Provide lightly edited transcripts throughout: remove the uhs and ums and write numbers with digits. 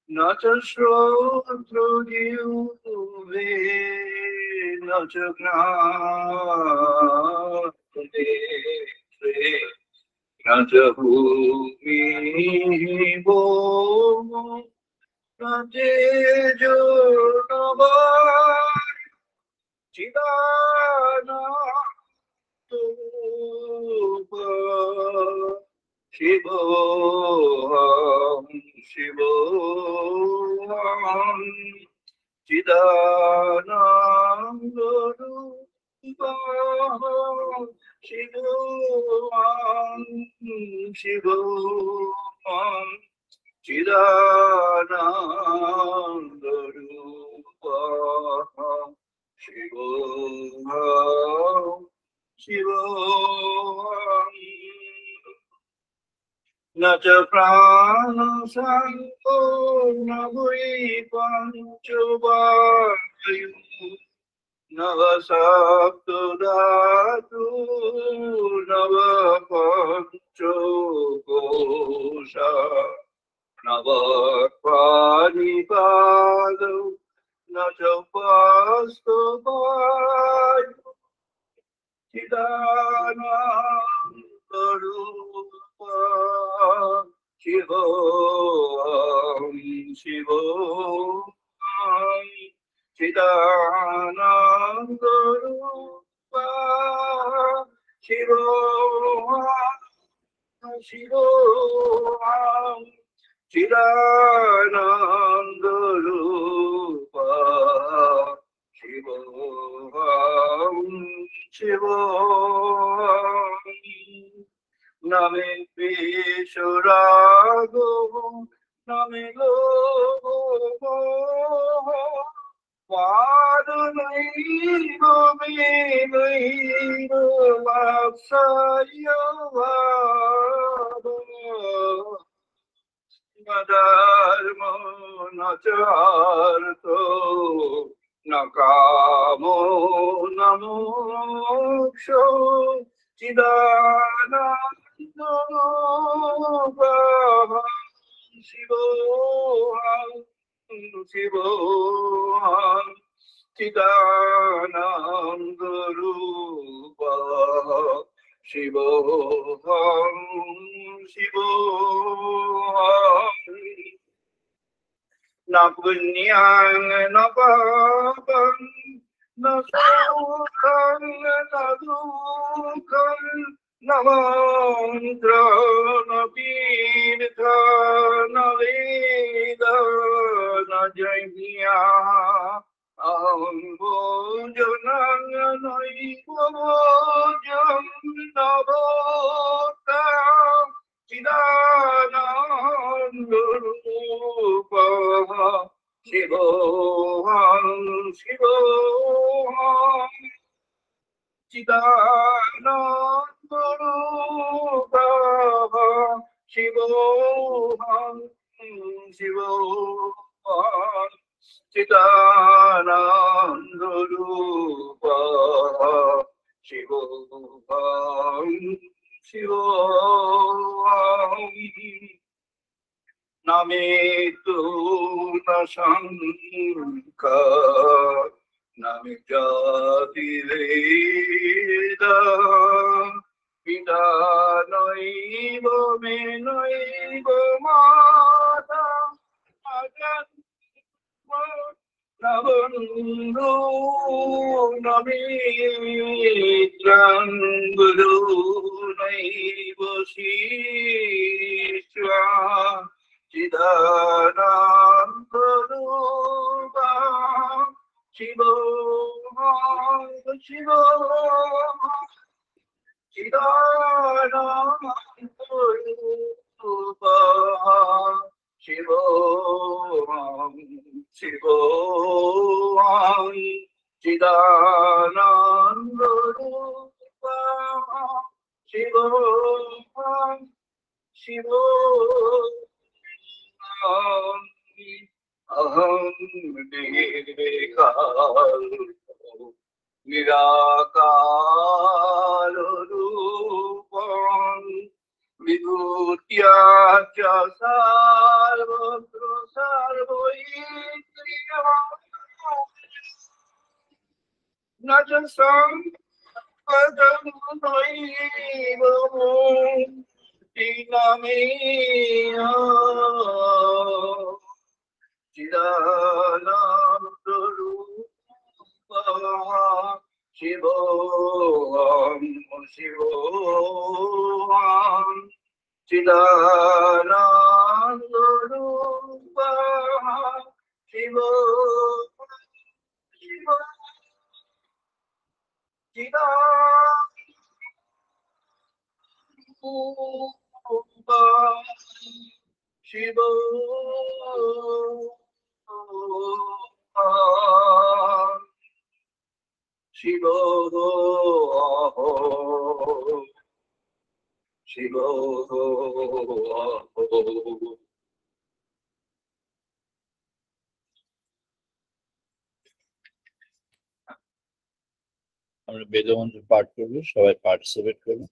न च श्रोत्रजिह्वे न च घ्राणनेत्रे न च भूमिः न तेजो न वायुः चिदानन्दरूप शिवोऽहं शिवोऽहं चिदानन्दरूपः शिवोऽहं शिवोऽहं चिदानन्दरूपः शिवोऽहं शिवोऽहम् न च प्राणसङ्को न वै पञ्चवायुः न वा सप्तधातु न वा पञ्चकोशा न वा पाणिपादौ न च पास्तवायुः चिदानन्दरूपा शिवोऽहं शिवोऽहं चिदानन्दरूपा शिवोऽहं शिवोऽहं चिदानन्दरूपा शिवोऽहं शिवोऽहं न मे द्वेषरागो न मे लोभो वादनैव मे नैव वात्सल्यभावः न धर्मो न च अर्थो न कामो न मोक्षो चिदानन्दरूपः शिवोऽहं शिवोऽहं चिदानन्दरूपः शिवोऽहं शिवोऽहम् न पुण्यं न पापं न सुखं न दुःखं न मन्त्रं न तीर्थं न वेद न यज्ञः अहं भोजनं नैव भोजं न भोक्ता चिदानन्दरूपः शिवोऽहं शिवोऽहं चिदानन्दरूपः शिवोऽहं शिवोऽहं चिदानन्दरूपः शिवोऽहं शिवोऽहं न मे तु न शङ्का न मे जातिभेद पिता नैव मे नैव माता न बन्धो न मित्रं गुरु नैव शिष्यः चिदानन्दरूपः शिवोऽहं शिवोऽहं चिदानन्दरूपः शिवोऽहं शिवोऽहं चिदानन्दरूपः शिवोऽहं शिवोऽहम् अहं निराकाररूपं विभूत्या च सर्वत्र सर्वैन्द्रियम् न च सम्पदं नैव मुक्तिनमेह चिदानन्दरूपः शिवोऽहं शिवोऽहं चिदानन्दरूपः शिवोऽहं शिवोऽहं चिदानन्दरूपः शिवोऽहं शिवोऽहं शिवोऽहं। আমরা বেদমন্ত্র পাঠ করবো, সবাই পার্টিসিপেট করবো।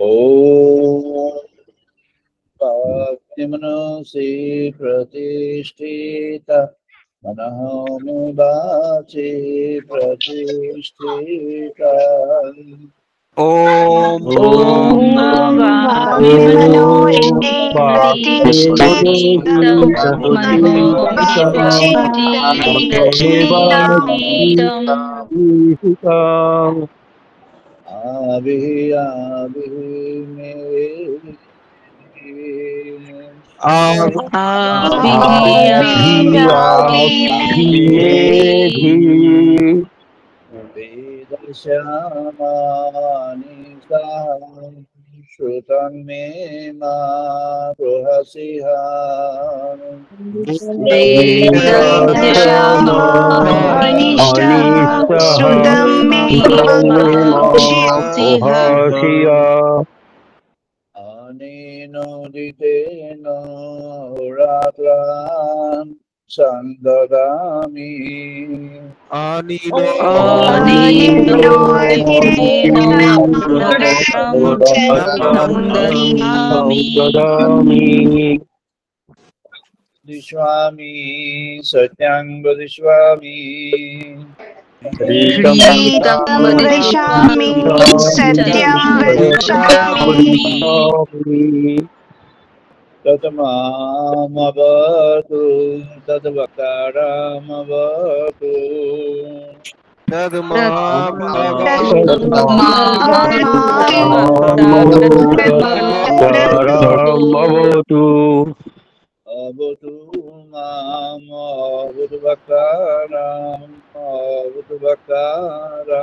ओम भक्तिमनसि प्रतिष्ठिता मनः मे वाचि प्रतिष्ठिता ओम भक्तिमनो प्रतिष्ठिता आभि आभि मे वेदश्यामानि श्रुतं मे मा प्रहसिहा श्रुतं मे अनेनोदितेन रात्रान् संददामि दिश्वामि सत्यं वदिष्यामि वदिष्यामि सत्यं वदिष्यामि तत्मामवतु तद्वक्तारमवतु अवतु माम् अवतु वक्तारम् अवतु वक्तारम्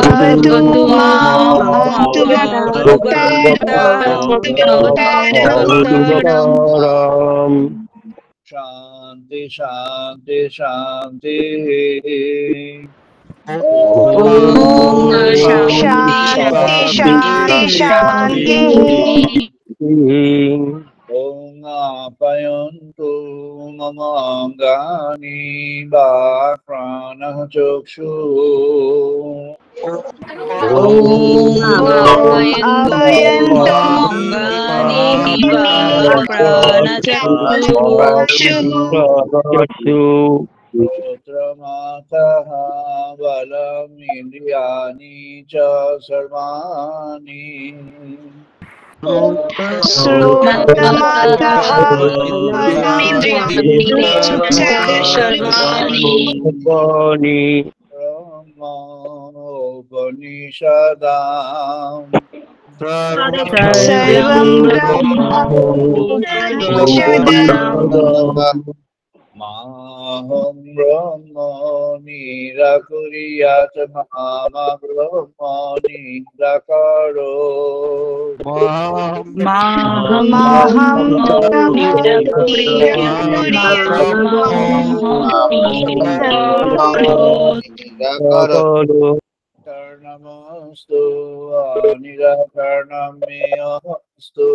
अवतु माम् अवतु वक्तारम्। शांति शांति शांति। ओम शांति शांति शांति। ओम आप्यायन्तु मम अङ्गानि वाक्प्राणः चक्षुः श्रोत्रमातः बलम् इन्द्रियाणि च सर्वाणि श्रोत्रमातः बलमिन्द्रियाणि च सर्वाणि ब्रह्मोपनिषदाम् सर्वं ब्रह्मोपनिषदाम् माहं ब्रह्म निराकुर्यात् मा ब्रह्म निराकरो माहं ब्रह्म निराकुर्यात् कर्णमस्तु निराकरणं मे अस्तु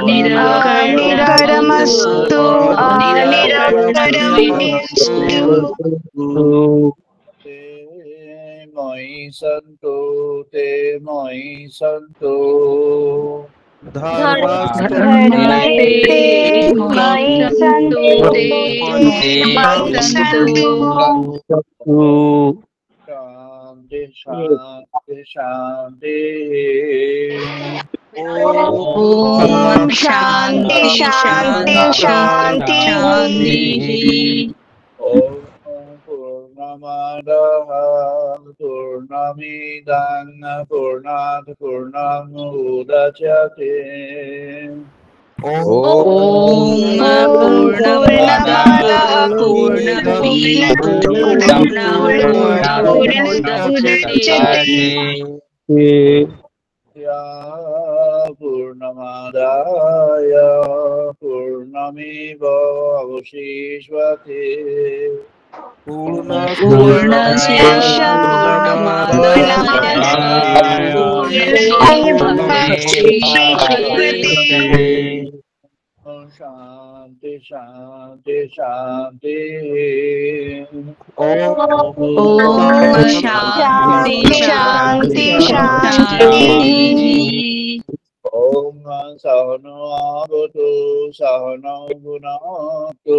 निराकरमस्तु निराकरमेस्तु ते मयि सन्तु ते मयि सन्तु धर्मस्ते धर्मस्ते मयि सन्तु ते मयि सन्तु शान्ति शान्ति शान्ति ॐ शान्ति शान्ति शान्तिः ॐ पूर्णमदः पूर्णमिदं पूर्णात् पूर्णमुदच्यते ॐ पूर्णमदः पूर्णमुदच्यते पूर्णमादाय पूर्णमेव अवशिष्यते पूर्णस्य शान्ति शान्ति शान्ति ॐ शान्ति शान्ति शान्तिः ॐ सहनो भवतु सहनौ भुनक्तु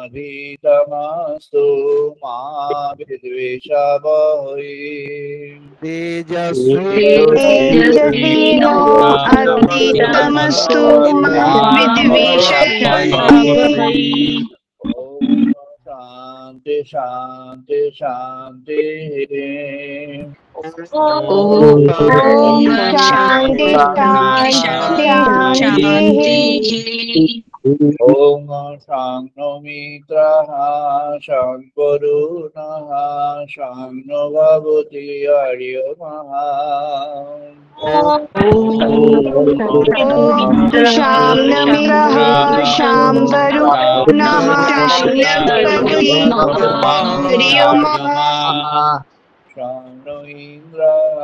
अधितमस्तु मा विद्वेषावहै तेजस्विनो अधितमस्तु मा विद्विषावहै शान्ति शान्ति शान्ति ॐ शान्ति शान्ति शान्तिः ॐ शान्नो मित्रः शान्वरुणः शान्नो भवति अर्यमः शाम्नमिरः शाम्बरुणः शान्नो इन्द्रः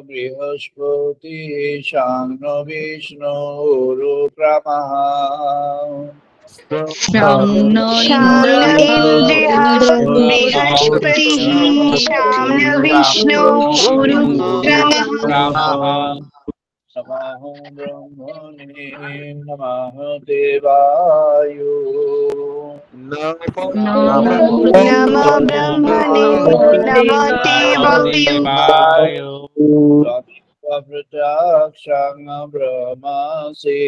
बृहस्पतिः शान्नो विष्णुरुक्रमः शाम्नो इन्द्रः बृहस्पतिः शाम्नो विष्णुरुक्रमः नमः ब्रह्मणे नमः देवाय नमः ब्रह्मणे नमः देवाय प्रत्यक्षं ब्रह्मसि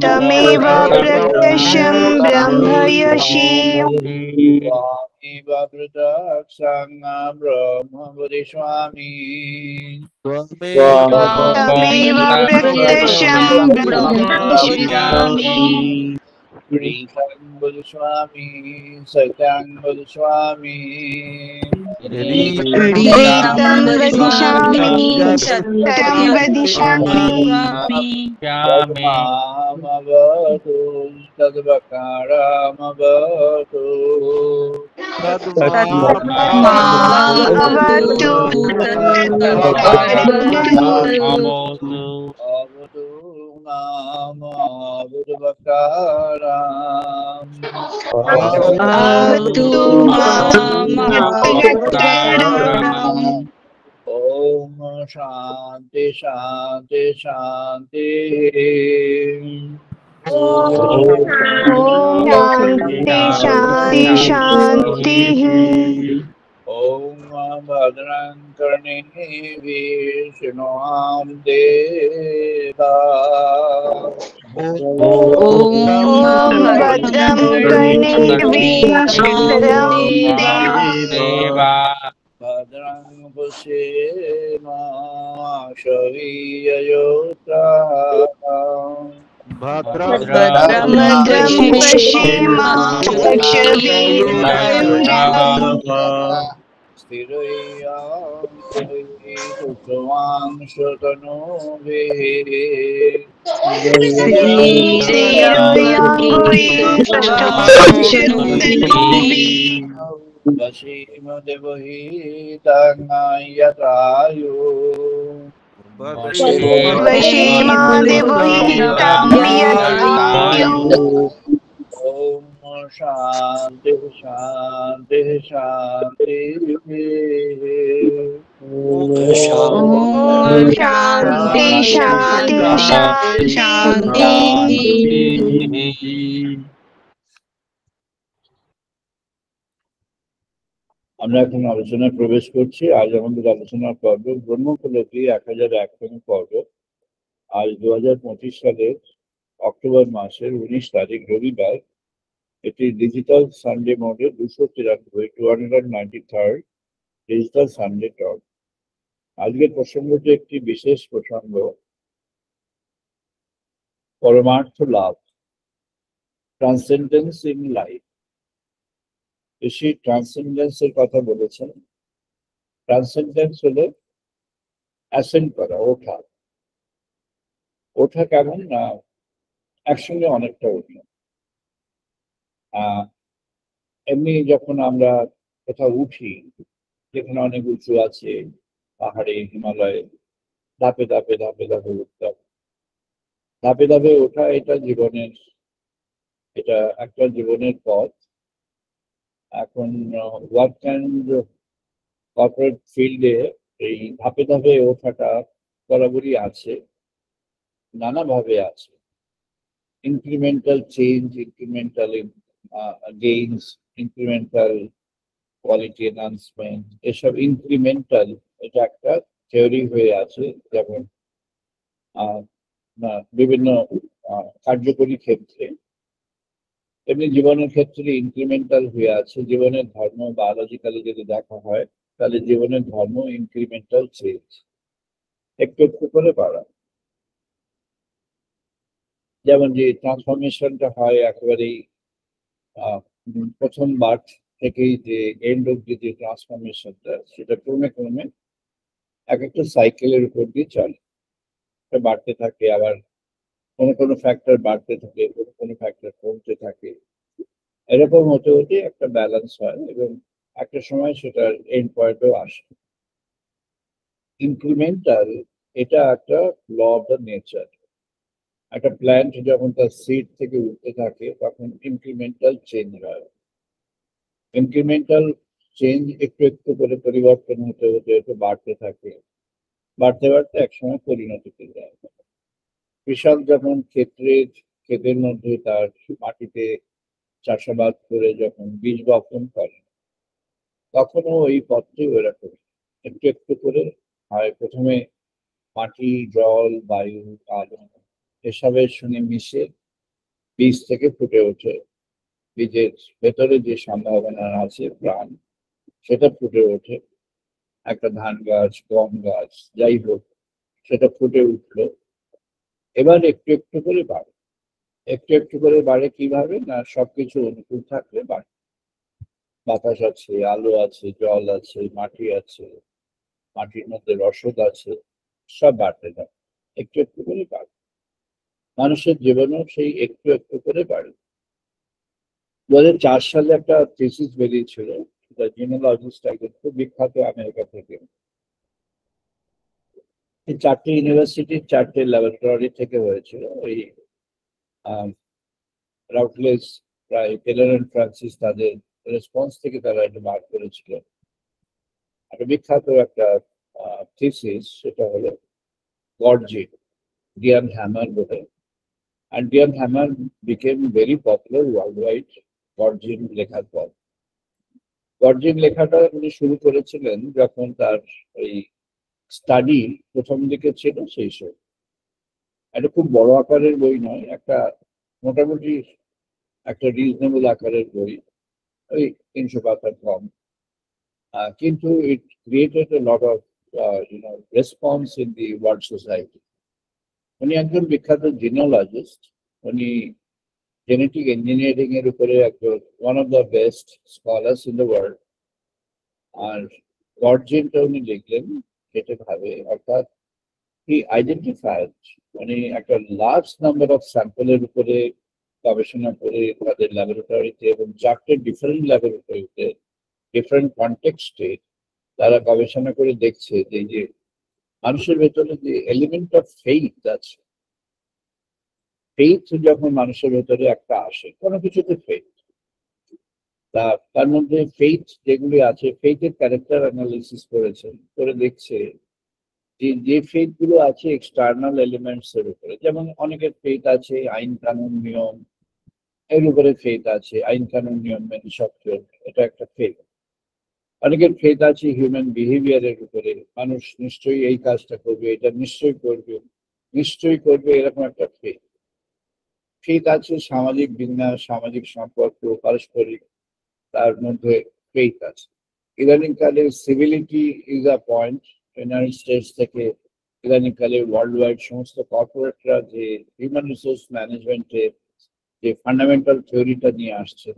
तमेव प्रत्यक्षं ब्रह्मयसि त्वमेव प्रत्यक्षं ब्रह्म वदिष्यामि तमेव प्रत्यक्षं ब्रह्मयसि ह्रीं वदिष्यामि सत्यं वदिष्यामि ह्रीं वदिष्यामि सत्यं वदिष्यामि मामवतु तद्वकारमवतु मामवतु अवतु मामवतु वकारम् अवतु मामवतु ॐ शान्ति शान्ति शान्ति ॐ शान्ति शान्ति शान्तिः ॐ भद्रं कर्णेभिः शृणुयाम देवा ॐ भद्रं कर्णेभिः शृणुयाम देवा भद्रं पश्येमाशवीययोत्राः भद्रं पश्येमाशवीययोत्राः Om Shanti Shanti Shanti. Shanti Shanti Shanti. আমরা এখন আলোচনায় প্রবেশ করছি। আজ আমাদের আলোচনার পর্ব ব্রহ্মকুলকী 1001তম পর্ব। আজ 2025 সালের অক্টোবর মাসের 19 তারিখ রবিবার। এটি ডিজিটাল সানডে মোডে 293 ডিজিটাল সানডে টক। আজকের প্রসঙ্গটি একটি বিশেষ প্রসঙ্গ, পরমার্থ লাভ, ট্রান্সেন্ডেন্স ইন লাইফ। ঋষি ট্রান্সেন্ডেন্সের কথা বলেছেন। ট্রান্সেন্ডেন্স হলো অ্যাসেন্ড করা, ওঠা। ওঠা কেমন না, একসঙ্গে অনেকটা ওঠা। এমনি যখন আমরা কোথাও উঠি, যেখানে অনেক উঁচু আছে, পাহাড়ে, হিমালয়ে, ধাপে ধাপে ধাপে ধাপে উঠতাম। ধাপে ধাপে ওঠা এটা একটা জীবনের পথ। এখন ওয়ার্ক অ্যান্ড কর্পোরেট ফিল্ডে এই ধাপে ধাপে ওঠাটা বরাবরই আছে, নানাভাবে আছে। Incremental change, incremental gains, incremental quality enhancement, এসব ইনক্রিমেন্টাল, এটা একটা থিওরি হয়ে আছে। যেমন বিভিন্ন কার্যকরী ক্ষেত্রে, এমনি জীবনের ক্ষেত্রে ইনক্রিমেন্টাল হয়ে আছে। জীবনের ধর্ম বায়োলজিক্যালি যদি দেখা হয়, তাহলে জীবনের ধর্ম ইনক্রিমেন্টাল চেঞ্জ, একটু একটু করে বাড়া। যেমন যে ট্রান্সফরমেশনটা হয় একেবারেই প্রথম বার্থ থেকেই, যে এন্ড অব্দি যে ট্রান্সফরমেশনটা, সেটা ক্রমে ক্রমে এক একটা সাইকেলের উপর দিয়ে চলে, বাড়তে থাকে। আবার কোনো ফ্যাক্টর বাড়তে থাকে, কোনো ফ্যাক্টর কমতে থাকে। এরকম হতে হতে একটা ব্যালেন্স হয় এবং একটা সময় সেটার এন্ড পয়েন্টও আসে। ইনক্রিমেন্টাল, এটা একটা ল অফ দ্য নেচার। একটা প্ল্যান্ট যখন তার সিড থেকে উঠতে থাকে, তখন ইনক্রিমেন্টাল চেঞ্জ হয়। ইনক্রিমেন্টাল চেঞ্জ একটু একটু করে পরিবর্তন হতে হতে হতে বাড়তে থাকে। বাড়তে বাড়তে একসময় পরিণতিতে যায়। কৃষক যখন ক্ষেতের মধ্যে তার মাটিতে চাষাবাদ করে যখন বীজ বপন করে, তখনও ওই পথটি ওইরকম একটু একটু করে হয়। প্রথমে মাটি, জল, বায়ু, আলো এসবের সঙ্গে মিশে বীজ থেকে ফুটে ওঠে। বীজের ভেতরে যে সম্ভাবনা আছে, প্রাণ, সেটা ফুটে ওঠে। একটা ধান গাছ, গম গাছ, যাই হোক, সেটা ফুটে উঠলো। এবার একটু একটু করে বাড়ে। একটু একটু করে বাড়ে কিভাবে না, সবকিছু অনুকূল থাকলে বাড়ে। বাতাস আছে, আলো আছে, জল আছে, মাটি আছে, মাটির মধ্যে রসদ আছে, সব বাড়তে থাকে। একটু একটু করে বাড়ে। মানুষের জীবনেও সেই একটু একটু করে বাড়ে। 2004 সালে একটা থিসিস বেরিয়েছিল, জিনোলজিস্ট একজন খুব বিখ্যাত আমেরিকা থেকে। এই 4টে ইউনিভার্সিটির 4টে ল্যাবরেটরি থেকে হয়েছিল। ওই রাউটলেস, প্রায় টেলর অ্যান্ড ফ্রান্সিস, তাদের রেসপন্স থেকে তারা এটা বার করেছিল। একটা বিখ্যাত একটা থিসিস, সেটা হলো গডজিন, ডিয়ান হ্যামার বলে। And Dian Hammer became very popular worldwide গডজিন লেখার পর। গডজিন লেখাটা উনি শুরু করেছিলেন যখন তার ওই স্টাডি প্রথম দিকে ছিল, সেই সময়। একটা খুব বড় আকারের বই নয়, একটা মোটামুটি একটা রিজনেবল আকারের বই, ওই 300 পাতার কম। কিন্তু it created a lot of response in the world society. উনি একজন বিখ্যাত জিনোলজিস্ট। উনি জেনেটিক ইঞ্জিনিয়ারিং এর উপরে একজন one of the best scholars in the world. আর গর্জিনটা উনি লিখলেন সেটা ভাবে, অর্থাৎ হি আইডেন্টিফাইড, মানে একটা লার্জ নাম্বার অফ স্যাম্পলের উপরে গবেষণা করে তাদের ল্যাবরেটরিতে এবং 4টে ডিফারেন্ট ল্যাবরেটরিতে ডিফারেন্ট কনটেক্সটে তারা গবেষণা করে দেখছে যে এই যে মানুষের ভেতরে যে এলিমেন্ট অফ ফেইথ আছে, ফেইথ যখন মানুষের ভেতরে একটা আসে কোনো কিছুতে ফেইথ, তার মধ্যে ফেইথ যেগুলি আছে ফেইথের ক্যারেক্টার অ্যানালিসিস করেছেন, করে দেখছে যে ফেইথ গুলো আছে এক্সটার্নাল এলিমেন্টস এর উপরে, যেমন অনেকের ফেইথ আছে আইন কানুন নিয়ম এর উপরে, ফেইথ আছে আইন কানুন নিয়ম মেনে সব চলবে, এটা একটা ফেইথ। অনেকের ফেইথ আছে হিউম্যান বিহেভিয়ারের উপরে, মানুষ নিশ্চয়ই এই কাজটা করবে, এটা নিশ্চয়ই করবে এরকম একটা ফেইথ। ফেইথ আছে সামাজিক বিন্যাস, সামাজিক সম্পর্ক, পারস্পরিক, তার মধ্যে ফেইথ আছে। ইদানিংকালে civility is a point, United states থেকে ইদানিংকালে ওয়ার্ল্ড ওয়াইড সমস্ত কর্পোরেটরা যে হিউম্যান রিসোর্স ম্যানেজমেন্টের যে ফান্ডামেন্টাল থিওরিটা নিয়ে আসছেন,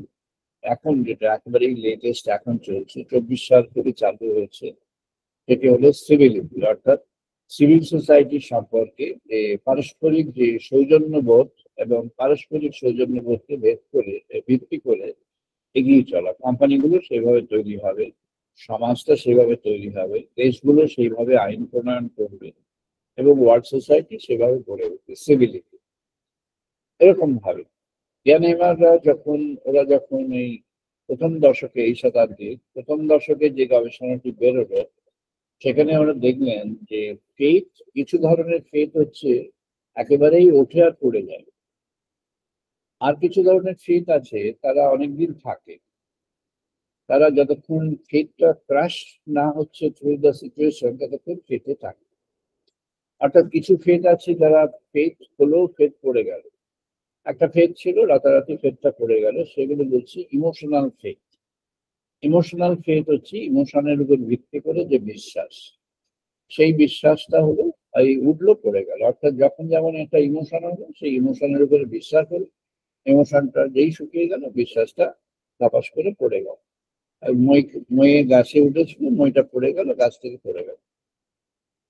এখন যেটা একেবারেই লেটেস্ট এখন চলছে, 24 সাল থেকে চালু হয়েছে, সেটি হলো সিভিলিটি, অর্থাৎ সিভিল সোসাইটি সম্পর্কে যে পারস্পরিক যে সৌজন্যবোধ এবং পারস্পরিক সৌজন্যবোধকে ভিত্তি করে এগিয়ে চলা, কোম্পানিগুলো সেভাবে তৈরি হবে, সমাজটা সেভাবে তৈরি হবে, দেশগুলো সেইভাবে আইন প্রণয়ন করবে এবং ওয়ার্ল্ড সোসাইটি সেভাবে গড়ে উঠবে সিভিলিটি, এরকম ভাবে। ওরা যখন এই প্রথম দশকে, এই শতাব্দীর প্রথম দশকে যে গবেষণাটি বেরোলো, সেখানে ওরা দেখলেন যে ফেথ, কিছু ধরনের ফেথ হচ্ছে একেবারেই ওঠে আর পড়ে যায়, আর কিছু ধরনের ফেথ আছে তারা অনেকদিন থাকে, তারা যতক্ষণ ফেথটা ক্রাশ না হচ্ছে থ্রু দ্য সিচুয়েশন ততক্ষণ ফেথে থাকে। অর্থাৎ কিছু ফেথ আছে যারা ফেথ হলেও ফেথ পড়ে গেল, একটা ফেথ ছিল রাতারাতি ফেথটা পড়ে গেল, সেগুলো বলছি ইমোশনাল ফেথ। ইমোশনাল ফেথ হচ্ছে ইমোশনের উপর ভিত্তি করে যে বিশ্বাস, সেই বিশ্বাসটা হলো এই উঠলো পড়ে গেল, অর্থাৎ যখন যেমন একটা ইমোশন হলো সেই ইমোশনের উপরে বিশ্বাস হলো, ইমোশনটা যেই শুকিয়ে গেল বিশ্বাসটা ধপাস করে পড়ে গেল। আর মই গাছে উঠেছিল, মইটা পড়ে গেল, গাছ থেকে পড়ে গেল।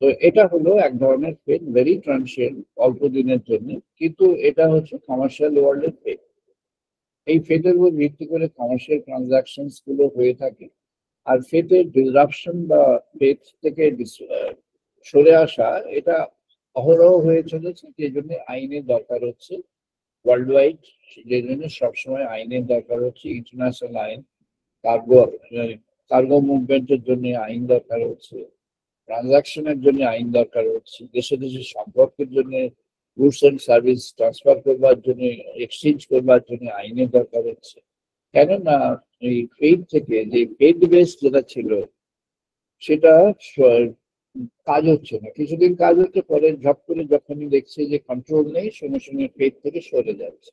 তো এটা হলো এক ধরনের ফেথ, ভেরি ট্রান্সিয়েন্ট, অল্প দিনের জন্য, কিন্তু এটা হচ্ছে কমার্শিয়াল ওয়ার্ল্ডের ফেথ। এই ফেথের উপর ভিত্তি করে কমার্শিয়াল ট্রানজাকশন গুলো হয়ে থাকে। আর ফেথের ডিসরাপশন বা ফেথ থেকে সরে আসা, এটা অহরহ হয়ে চলেছে, যে জন্য আইনের দরকার হচ্ছে ওয়ার্ল্ড ওয়াইড, যে জন্য সবসময় আইনের দরকার হচ্ছে, ইন্টারন্যাশনাল আইন, কার্গো কার্গো মুভমেন্টের জন্য আইন দরকার হচ্ছে, ট্রানজাকশনের জন্য আইন দরকার হচ্ছে, দেশে দেশে সম্পর্কের জন্য, গুডস অ্যান্ড সার্ভিস ট্রান্সফার করবার জন্য, এক্সচেঞ্জ করবার জন্য আইনের দরকার হচ্ছে। কেননা এই ফেথ থেকে, যে ফেথ বেস যেটা ছিল সেটা কাজ হচ্ছে না, কিছুদিন কাজ হচ্ছে, পরে ঝপ করে যখনই দেখছে যে কন্ট্রোল নেই, সঙ্গে সঙ্গে ফেথ থেকে সরে যাচ্ছে,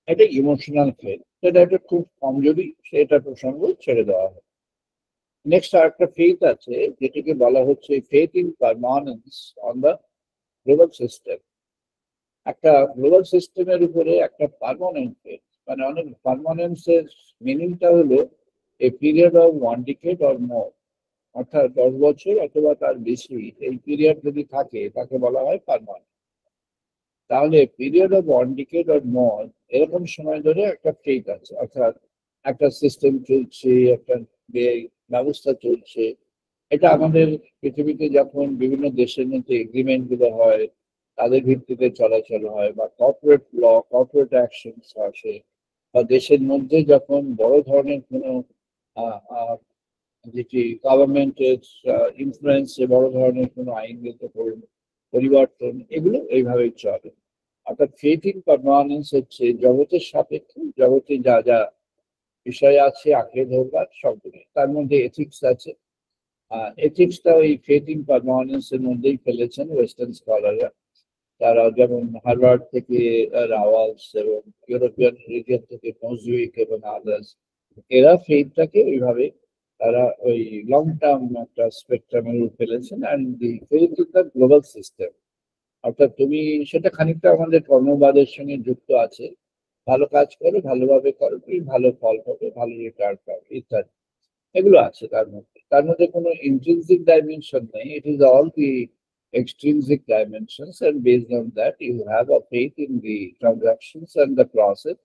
এটা ইমোশনাল ফেথ। সেটা একটা খুব কমজোরি, সেটা প্রসঙ্গ ছেড়ে দেওয়া হয়। নেক্সট আরেকটা ফেথ আছে যেটাকে বলা হচ্ছে faith in permanence on the global system. একটা গ্লোবাল সিস্টেমের উপরে একটা পারমানেন্ট ফেথ, মানে অনেক পারমানেন্সের মিনিংটা হলো এ period of 1 decade or more, অর্থাৎ 10 বছর অথবা তার বেশি এই পিরিয়ড যদি থাকে তাকে বলা হয় পারমানেন্ট। তাহলে period of 1 decade or more এরকম সময় ধরে একটা ফেথ আছে, অর্থাৎ একটা সিস্টেম চলছে, একটা ব্যবস্থা চলছে। এটা আমাদের পৃথিবীতে যখন বিভিন্ন দেশের মধ্যে এগ্রিমেন্ট গুলো হয়, তাদের ভিত্তিতে চলাচল হয়, বা কর্পোরেট ল, কর্পোরেট অ্যাকশন আসে, বা দেশের মধ্যে যখন বড় ধরনের কোনো যেটি গভর্নমেন্টের ইনফ্লুয়েন্সে বড় ধরনের কোনো আইনগত পরিবর্তন, এগুলো এইভাবেই চলে। অর্থাৎ ফেথ ইন পারমানেন্স হচ্ছে জগতের সাপেক্ষে, জগতে যা যা বিষয় আছে আঁকড়ে ধরবার সবগুলো, তার মধ্যে এথিক্স আছে। এথিক্সটা ওই ফেথ ইন পারমানেন্স এর মধ্যেই ফেলেছেন ওয়েস্টার্ন স্কলাররা, তারা যেমন হার্ভার্ড থেকে রাওয়ালস এবং ইউরোপিয়ান রিজিয়ন থেকে মজুইক এবং আদার্স, এরা ফেথটাকে ওইভাবে তারা ওই লং টার্ম একটা স্পেকট্রামের উপর ফেলেছেন। And the faith in the global system, অর্থাৎ তুমি সেটা খানিকটা আমাদের কর্মবাদের সঙ্গে যুক্ত আছে, ভালো কাজ করো, ভালোভাবে করো, তুমি ভালো ফল পাবে, ভালো রিটার্ন পাবে ইত্যাদি। এগুলো আছে তার মধ্যে কোনো ইন্ট্রিনসিক ডাইমেনশন নেই, it is all the extrinsic dimensions, and based on that you have a faith in the transactions and the process,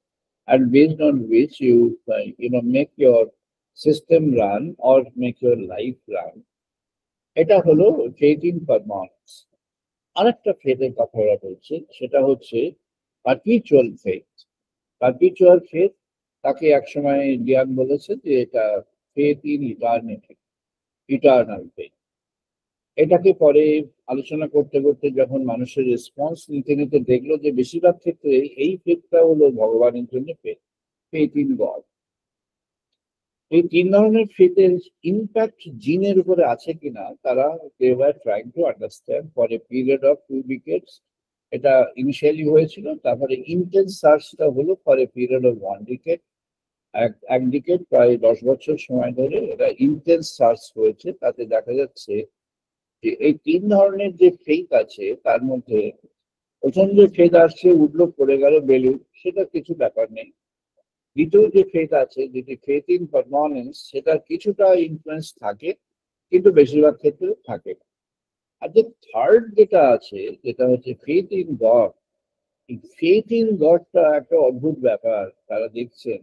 and based on which you make your system run or make your life run. এটা হলো faith in permanence. আরেকটা ফেথের কথা ওরা বলছে, সেটা হচ্ছে perpetual faith. Perpetual faith তাকে একসময় জ্ঞান বলেছে যে এটা faith in eternity, eternal faith. এটাকে পরে আলোচনা করতে করতে যখন মানুষের রেসপন্স নিতে নিতে দেখলো যে বেশিরভাগ ক্ষেত্রে এই ফেথটা হলো ভগবানের জন্য ফেথ, ফেথ ইন গড। এই তিন ধরনের ফেথের ইম্প্যাক্ট জিনের উপরে আছে কিনা তারা they were trying to understand for a period of 2 decades. এটা ইনিশিয়ালি হয়েছিল, তারপরে ইন্টেন্স সার্চটা হলো for a period of 1 decade. এক ডিকেড প্রায় 10 বছর সময় ধরে এটা ইন্টেন্স সার্চ হয়েছে। তাতে দেখা যাচ্ছে যে এই তিন ধরনের যে ফেথ আছে তার মধ্যে প্রথম যে ফেথ আসছে উঠলো পড়ে গেল বেলুন, সেটা কিছু ব্যাপার নেই। দ্বিতীয় যে ফেথ আছে, যেটি ফেথ ইন পারমানেন্স, সেটার কিছুটা ইনফ্লুয়েন্স থাকে কিন্তু বেশিরভাগ ক্ষেত্রে থাকে না। আর যে থার্ড যেটা আছে, যেটা হচ্ছে ফেথ ইন গড। এই ফেথ ইন গডটা একটা অদ্ভুত ব্যাপার। তারা দেখছেন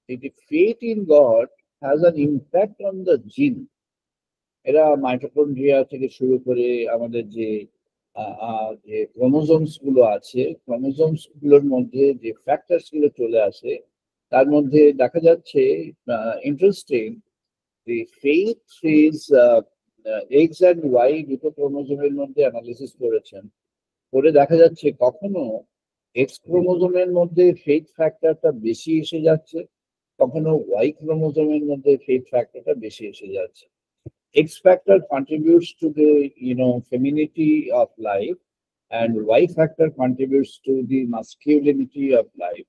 এটি faith in god has an impact on the জিন। এরা মাইটোকন্ড্রিয়া থেকে শুরু করে আমাদের যে ক্রোমোজোমস গুলো আছে, ক্রোমোজোমস গুলোর মধ্যে যে ফ্যাক্টরস গুলো চলে আসে, তার মধ্যে দেখা যাচ্ছে interesting the faith is X and Y দুটো ক্রোমোজোমের মধ্যে অ্যানালিসিস করেছেন, করে দেখা যাচ্ছে কখনো এক্স ক্রোমোজোমের মধ্যে ফেথ ফ্যাক্টরটা বেশি এসে যাচ্ছে, কখনো ওয়াই ক্রোমোজোমের মধ্যে ফেথ ফ্যাক্টরটা বেশি এসে যাচ্ছে। X factor contributes to the femininity of life, and Y factor contributes to the masculinity of life.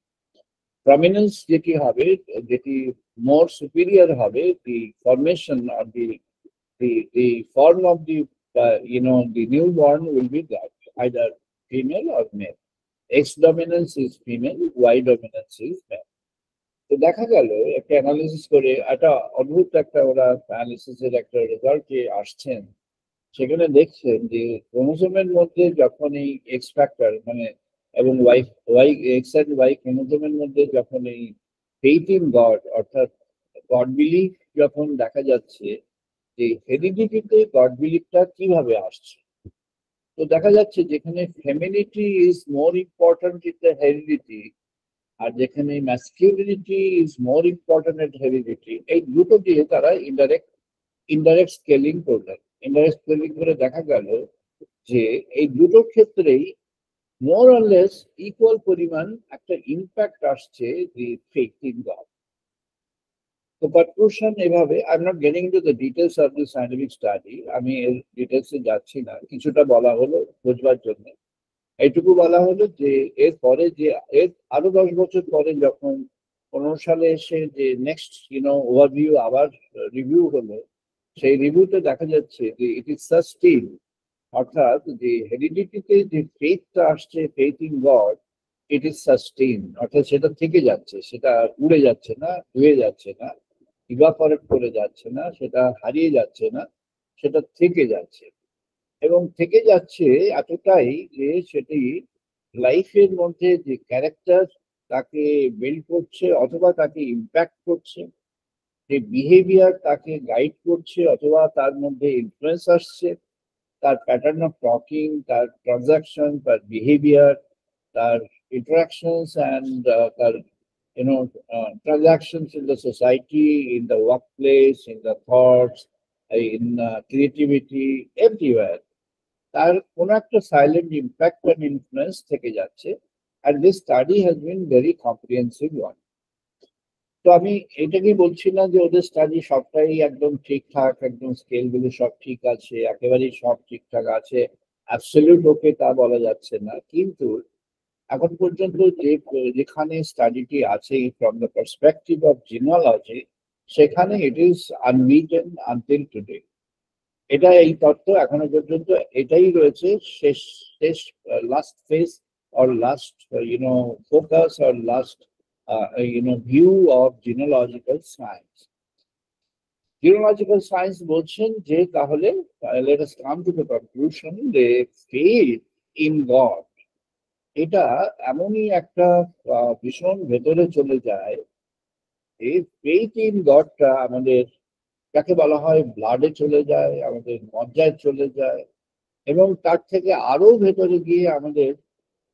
Prominence যেটি হবে, যেটি more superior হবে, the formation or the form of the newborn will be that either female or male. X dominance is female, Y dominance is male. তো দেখা গেল একটা analysis করে একটা অদ্ভুত একটা ওরা অ্যানালিসিসের একটা রেজাল্টে আসছেন। সেখানে দেখছেন যে ক্রোমোজোমের মধ্যে যখন এই এক্স ফ্যাক্টর মানে এবং ওয়াই এক্স অ্যান্ড ওয়াই ক্রোমোজোমের মধ্যে যখন এই ফেথ ইন গড অর্থাৎ গড বিলিফ যখন দেখা যাচ্ছে, যে হেরিডিটিতে গড বিলিফটা কিভাবে আসছে, তো দেখা যাচ্ছে যেখানে femininity is more important in the heredity, আর যেখানে masculinity is more important at heredity, এই দুটো দিয়ে তারা ইনডাইরেক্ট স্কেলিং করলেন। ইনডাইরেক্ট স্কেলিং করে দেখা গেল যে এই দুটো ক্ষেত্রেই মোর অর লেস ইকুয়াল পরিমাণ একটা ইম্প্যাক্ট আসছে দি ফেথ ইন গড। তো কনক্লুশন এভাবে, I am not getting into the details of the scientific study, আমি এর ডিটেলসে যাচ্ছি না, কিছুটা বলা হলো বোঝবার জন্য। এইটুকু বলা হলো যে এরপরে যে এর আরো 10 বছর পরে যখন 15 সালে এসে যে নেক্সট ওভারভিউ আবার রিভিউ হলো, সেই রিভিউতে দেখা যাচ্ছে যে ইট ইজ সাস্টেইন, অর্থাৎ যে হেরিডিটিতে যে ফেথটা আসছে, faith in god, it is sustain, অর্থাৎ সেটা থেকে যাচ্ছে, সেটা উড়ে যাচ্ছে না, ধুয়ে যাচ্ছে না, ইভাপোরেট করে যাচ্ছে না, সেটা হারিয়ে যাচ্ছে না, সেটা থেকে যাচ্ছে। এবং থেকে যাচ্ছে এতটাই যে সেটি লাইফের মধ্যে যে ক্যারেক্টার তাকে বিল্ড করছে অথবা তাকে ইম্প্যাক্ট করছে, যে বিহেভিয়ার তাকে গাইড করছে অথবা তার মধ্যে ইনফ্লুয়েন্স আসছে, তার প্যাটার্ন অফ টকিং, তার ট্রানজাকশন, তার বিহেভিয়ার, তার ইন্টারাকশনস অ্যান্ড তার transactions in the society, in the workplace, in the thoughts, in creativity, everywhere. তার কোনো একটা সাইলেন্ট ইম্প্যাক্ট অ্যান্ড ইনফ্লুয়েন্স থেকে যাচ্ছে। আর this study has been very comprehensive one. তো আমি এটাকেই বলছি না যে ওদের স্টাডি সবটাই একদম ঠিকঠাক, একদম স্কেলগুলো সব ঠিক আছে, একেবারেই সব ঠিকঠাক আছে, অ্যাবসলিউট ওকে তা বলা যাচ্ছে না, কিন্তু এখন পর্যন্ত যেখানে স্টাডিটি আছে from the perspective of genealogy, সেখানে it is unbeaten until today. এটা এই তত্ত্ব এখনো পর্যন্ত এটাই রয়েছে শেষ শেষ last phase or last focus or last view of genealogical science. Theological science বলছেন যে তাহলে let us come to the conclusion যে faith in God এটা এমনই একটা ভীষণ ভেতরে চলে যায়, এই faith in গডটা আমাদের যাকে বলা হয় ব্লাডে চলে যায়, আমাদের মজ্জায় চলে যায়, এবং তার থেকে আরো ভেতরে গিয়ে আমাদের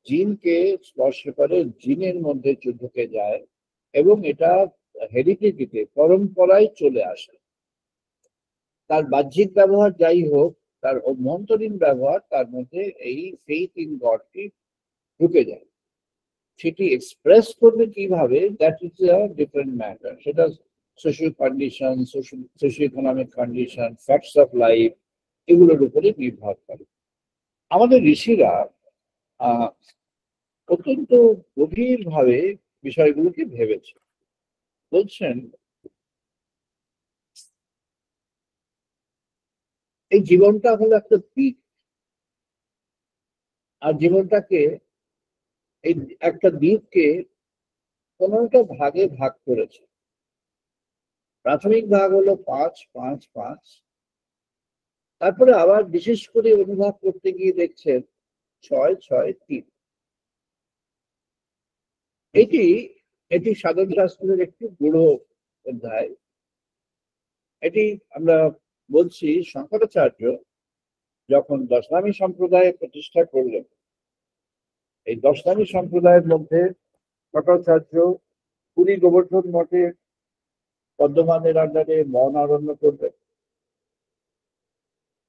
জিনকে স্পর্শ করে, জিনের মধ্যে ঢুকে যায়, এবং এটা হেরিডিটিতে পরম্পরায় চলে আসে। তার বাহ্যিক ব্যবহার যাই হোক, তার অভ্যন্তরীণ ব্যবহার তার মধ্যে এই ফেইথ ইন গডটি ঢুকে যায়। সেটি এক্সপ্রেস করবে কিভাবে, that is a different matter. সেটা social condition, social economic condition, facts of life, এগুলোর উপরে নির্ভর করে। আমাদের ঋষিরা অত্যন্ত গভীরভাবে বিষয়গুলোকে ভেবেছে। বলছেন এই জীবনটা হলো একটা দ্বীপ, আর জীবনটাকে এই একটা দ্বীপকে 15টা ভাগে ভাগ করেছে। প্রাথমিক ভাগ হলো 5 5 5, তারপরে আবার বিশেষ করে অনুভব করতে গিয়ে দেখছেন 6 6 3। এটি সাধন শাস্ত্রের একটি গূঢ় অধ্যায়। এটি আমরা বলছি শঙ্করাচার্য যখন দশনামী সম্প্রদায় প্রতিষ্ঠা করলেন, এই দশনামী সম্প্রদায়ের মধ্যে শঙ্করাচার্য পুরী গোবর্ধন মঠে পদ্মমানের আন্ডারে মন আরণ্য করলেন,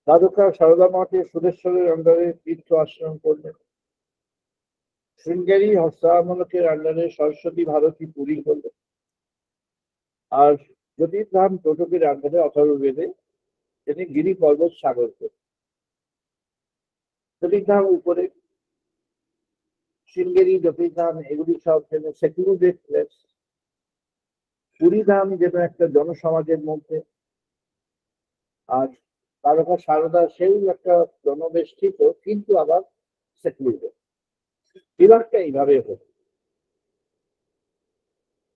দ্বারকা সারদা মঠে সুরেশ্বরের আন্ডারে তীর্থ আশ্রম করলেন, শৃঙ্গেরি হস্তামলকের আন্ডারে সরস্বতী ভারতী পুরী করলেন, আর জ্যোতির্ধাম টোটকের আন্ডারে অথর্ববেদে তিনি গিরি পর্বত সাগর করলেন। জ্যোতির্ধাম উপরে, শৃঙ্গেরি জ্যোতির্ধাম এগুলি সব সেকুলার প্লেস। পুরীধাম যেন একটা জনসমাজের মধ্যে, আর দ্বারকা সারদা সেই একটা জনবেষ্টিত কিন্তু আবার সেকুলার। বিভাগটা এইভাবে হতো।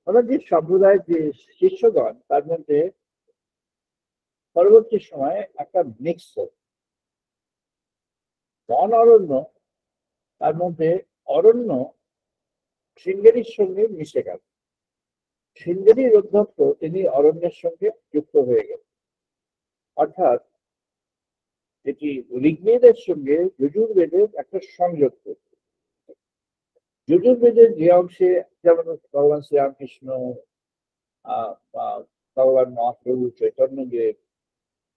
আমরা যে সম্প্রদায়ের যে শিষ্যগণ, তার মধ্যে পরবর্তী সময়ে একটা মিক্স হতো। বন অরণ্য, তার মধ্যে অরণ্য শৃঙ্গেরির সঙ্গে মিশে গেল। শৃঙ্গেরির অধ্যক্ষ তিনি অরণ্যের সঙ্গে যুক্ত হয়ে গেলেন, অর্থাৎ এটি ঋগ্বেদের সঙ্গে যজুর্বেদের একটা সংযোগ করত। যজুর্বেদের যে অংশে যেমন ভগবান শ্রীরামকৃষ্ণ, ভগবান মহাপ্রভু চৈতন্যদেব,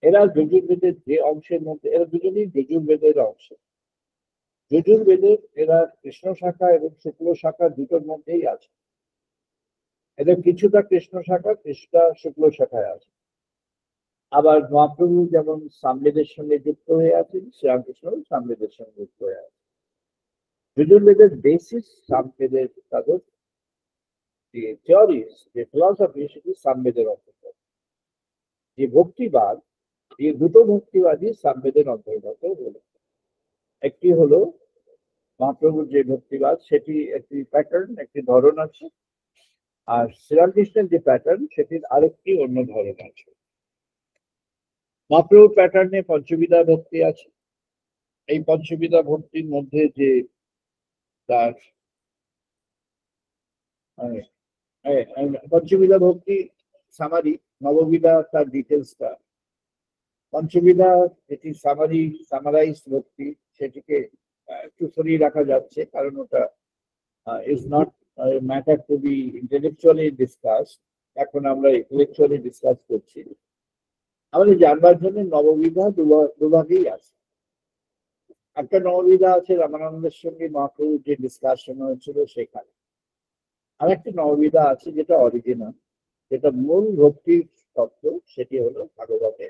এরা যজুর্বেদের যে অংশের মধ্যে, এরা দুজনেই যজুর্বেদের অংশ। যজুর্বেদের এরা কৃষ্ণ শাখা এবং শুক্ল শাখা দুটোর মধ্যেই আছে। এদের কিছুটা কৃষ্ণ শাখা, কিছুটা শুক্ল শাখায় আছে। আবার মহাপ্রভু যেমন সামবেদের সঙ্গে যুক্ত হয়ে আছেন, শ্রীরামকৃষ্ণ সামবেদের সঙ্গে যুক্ত হয়ে আছে। যজুর্বেদের বেসিস সামবেদের, তাদের যে থিওরিজ, যে ফিলসফি, সেটি সামবেদের অন্তর্গত। যে ভক্তিবাদ, এই দুটো ভক্তিবাদী সামবেদের অন্তর্গত হলো। একটি হলো মহাপ্রভুর যে ভক্তিবাদ, সেটি একটি প্যাটার্ন, একটি ধরন আছে, আর শ্রীরামকৃষ্ণের যে প্যাটার্ন, সেটির আরেকটি অন্য ধরন আছে। মহাপ্রভুর প্যাটার্নে পঞ্চবিধা ভক্তি আছে। এই পঞ্চবিধা ভক্তির মধ্যে যে তার পঞ্চবিধা ভক্তি সামারি, নববিধা তার ডিটেলসটা। পঞ্চবিধা যেটি সামারাইজ ভক্তি, সেটিকে একটু সরিয়ে রাখা যাচ্ছে, কারণ ওটা is not matter to be intellectually discuss. এখন আমরা ইন্টেলেকচুয়ালি ডিসকাস করছি। আমাদের জানবার জন্য নববিধা দুভাগেই আছে। একটা নববিধা আছে রামানন্দের সঙ্গে মহাপ্রভুর যে ডিসকাশন হয়েছিল সেখানে, আর একটা নববিধা আছে যেটা অরিজিনাল, যেটা মূল ভক্তির তত্ত্ব, সেটি হলো ভাগবতে।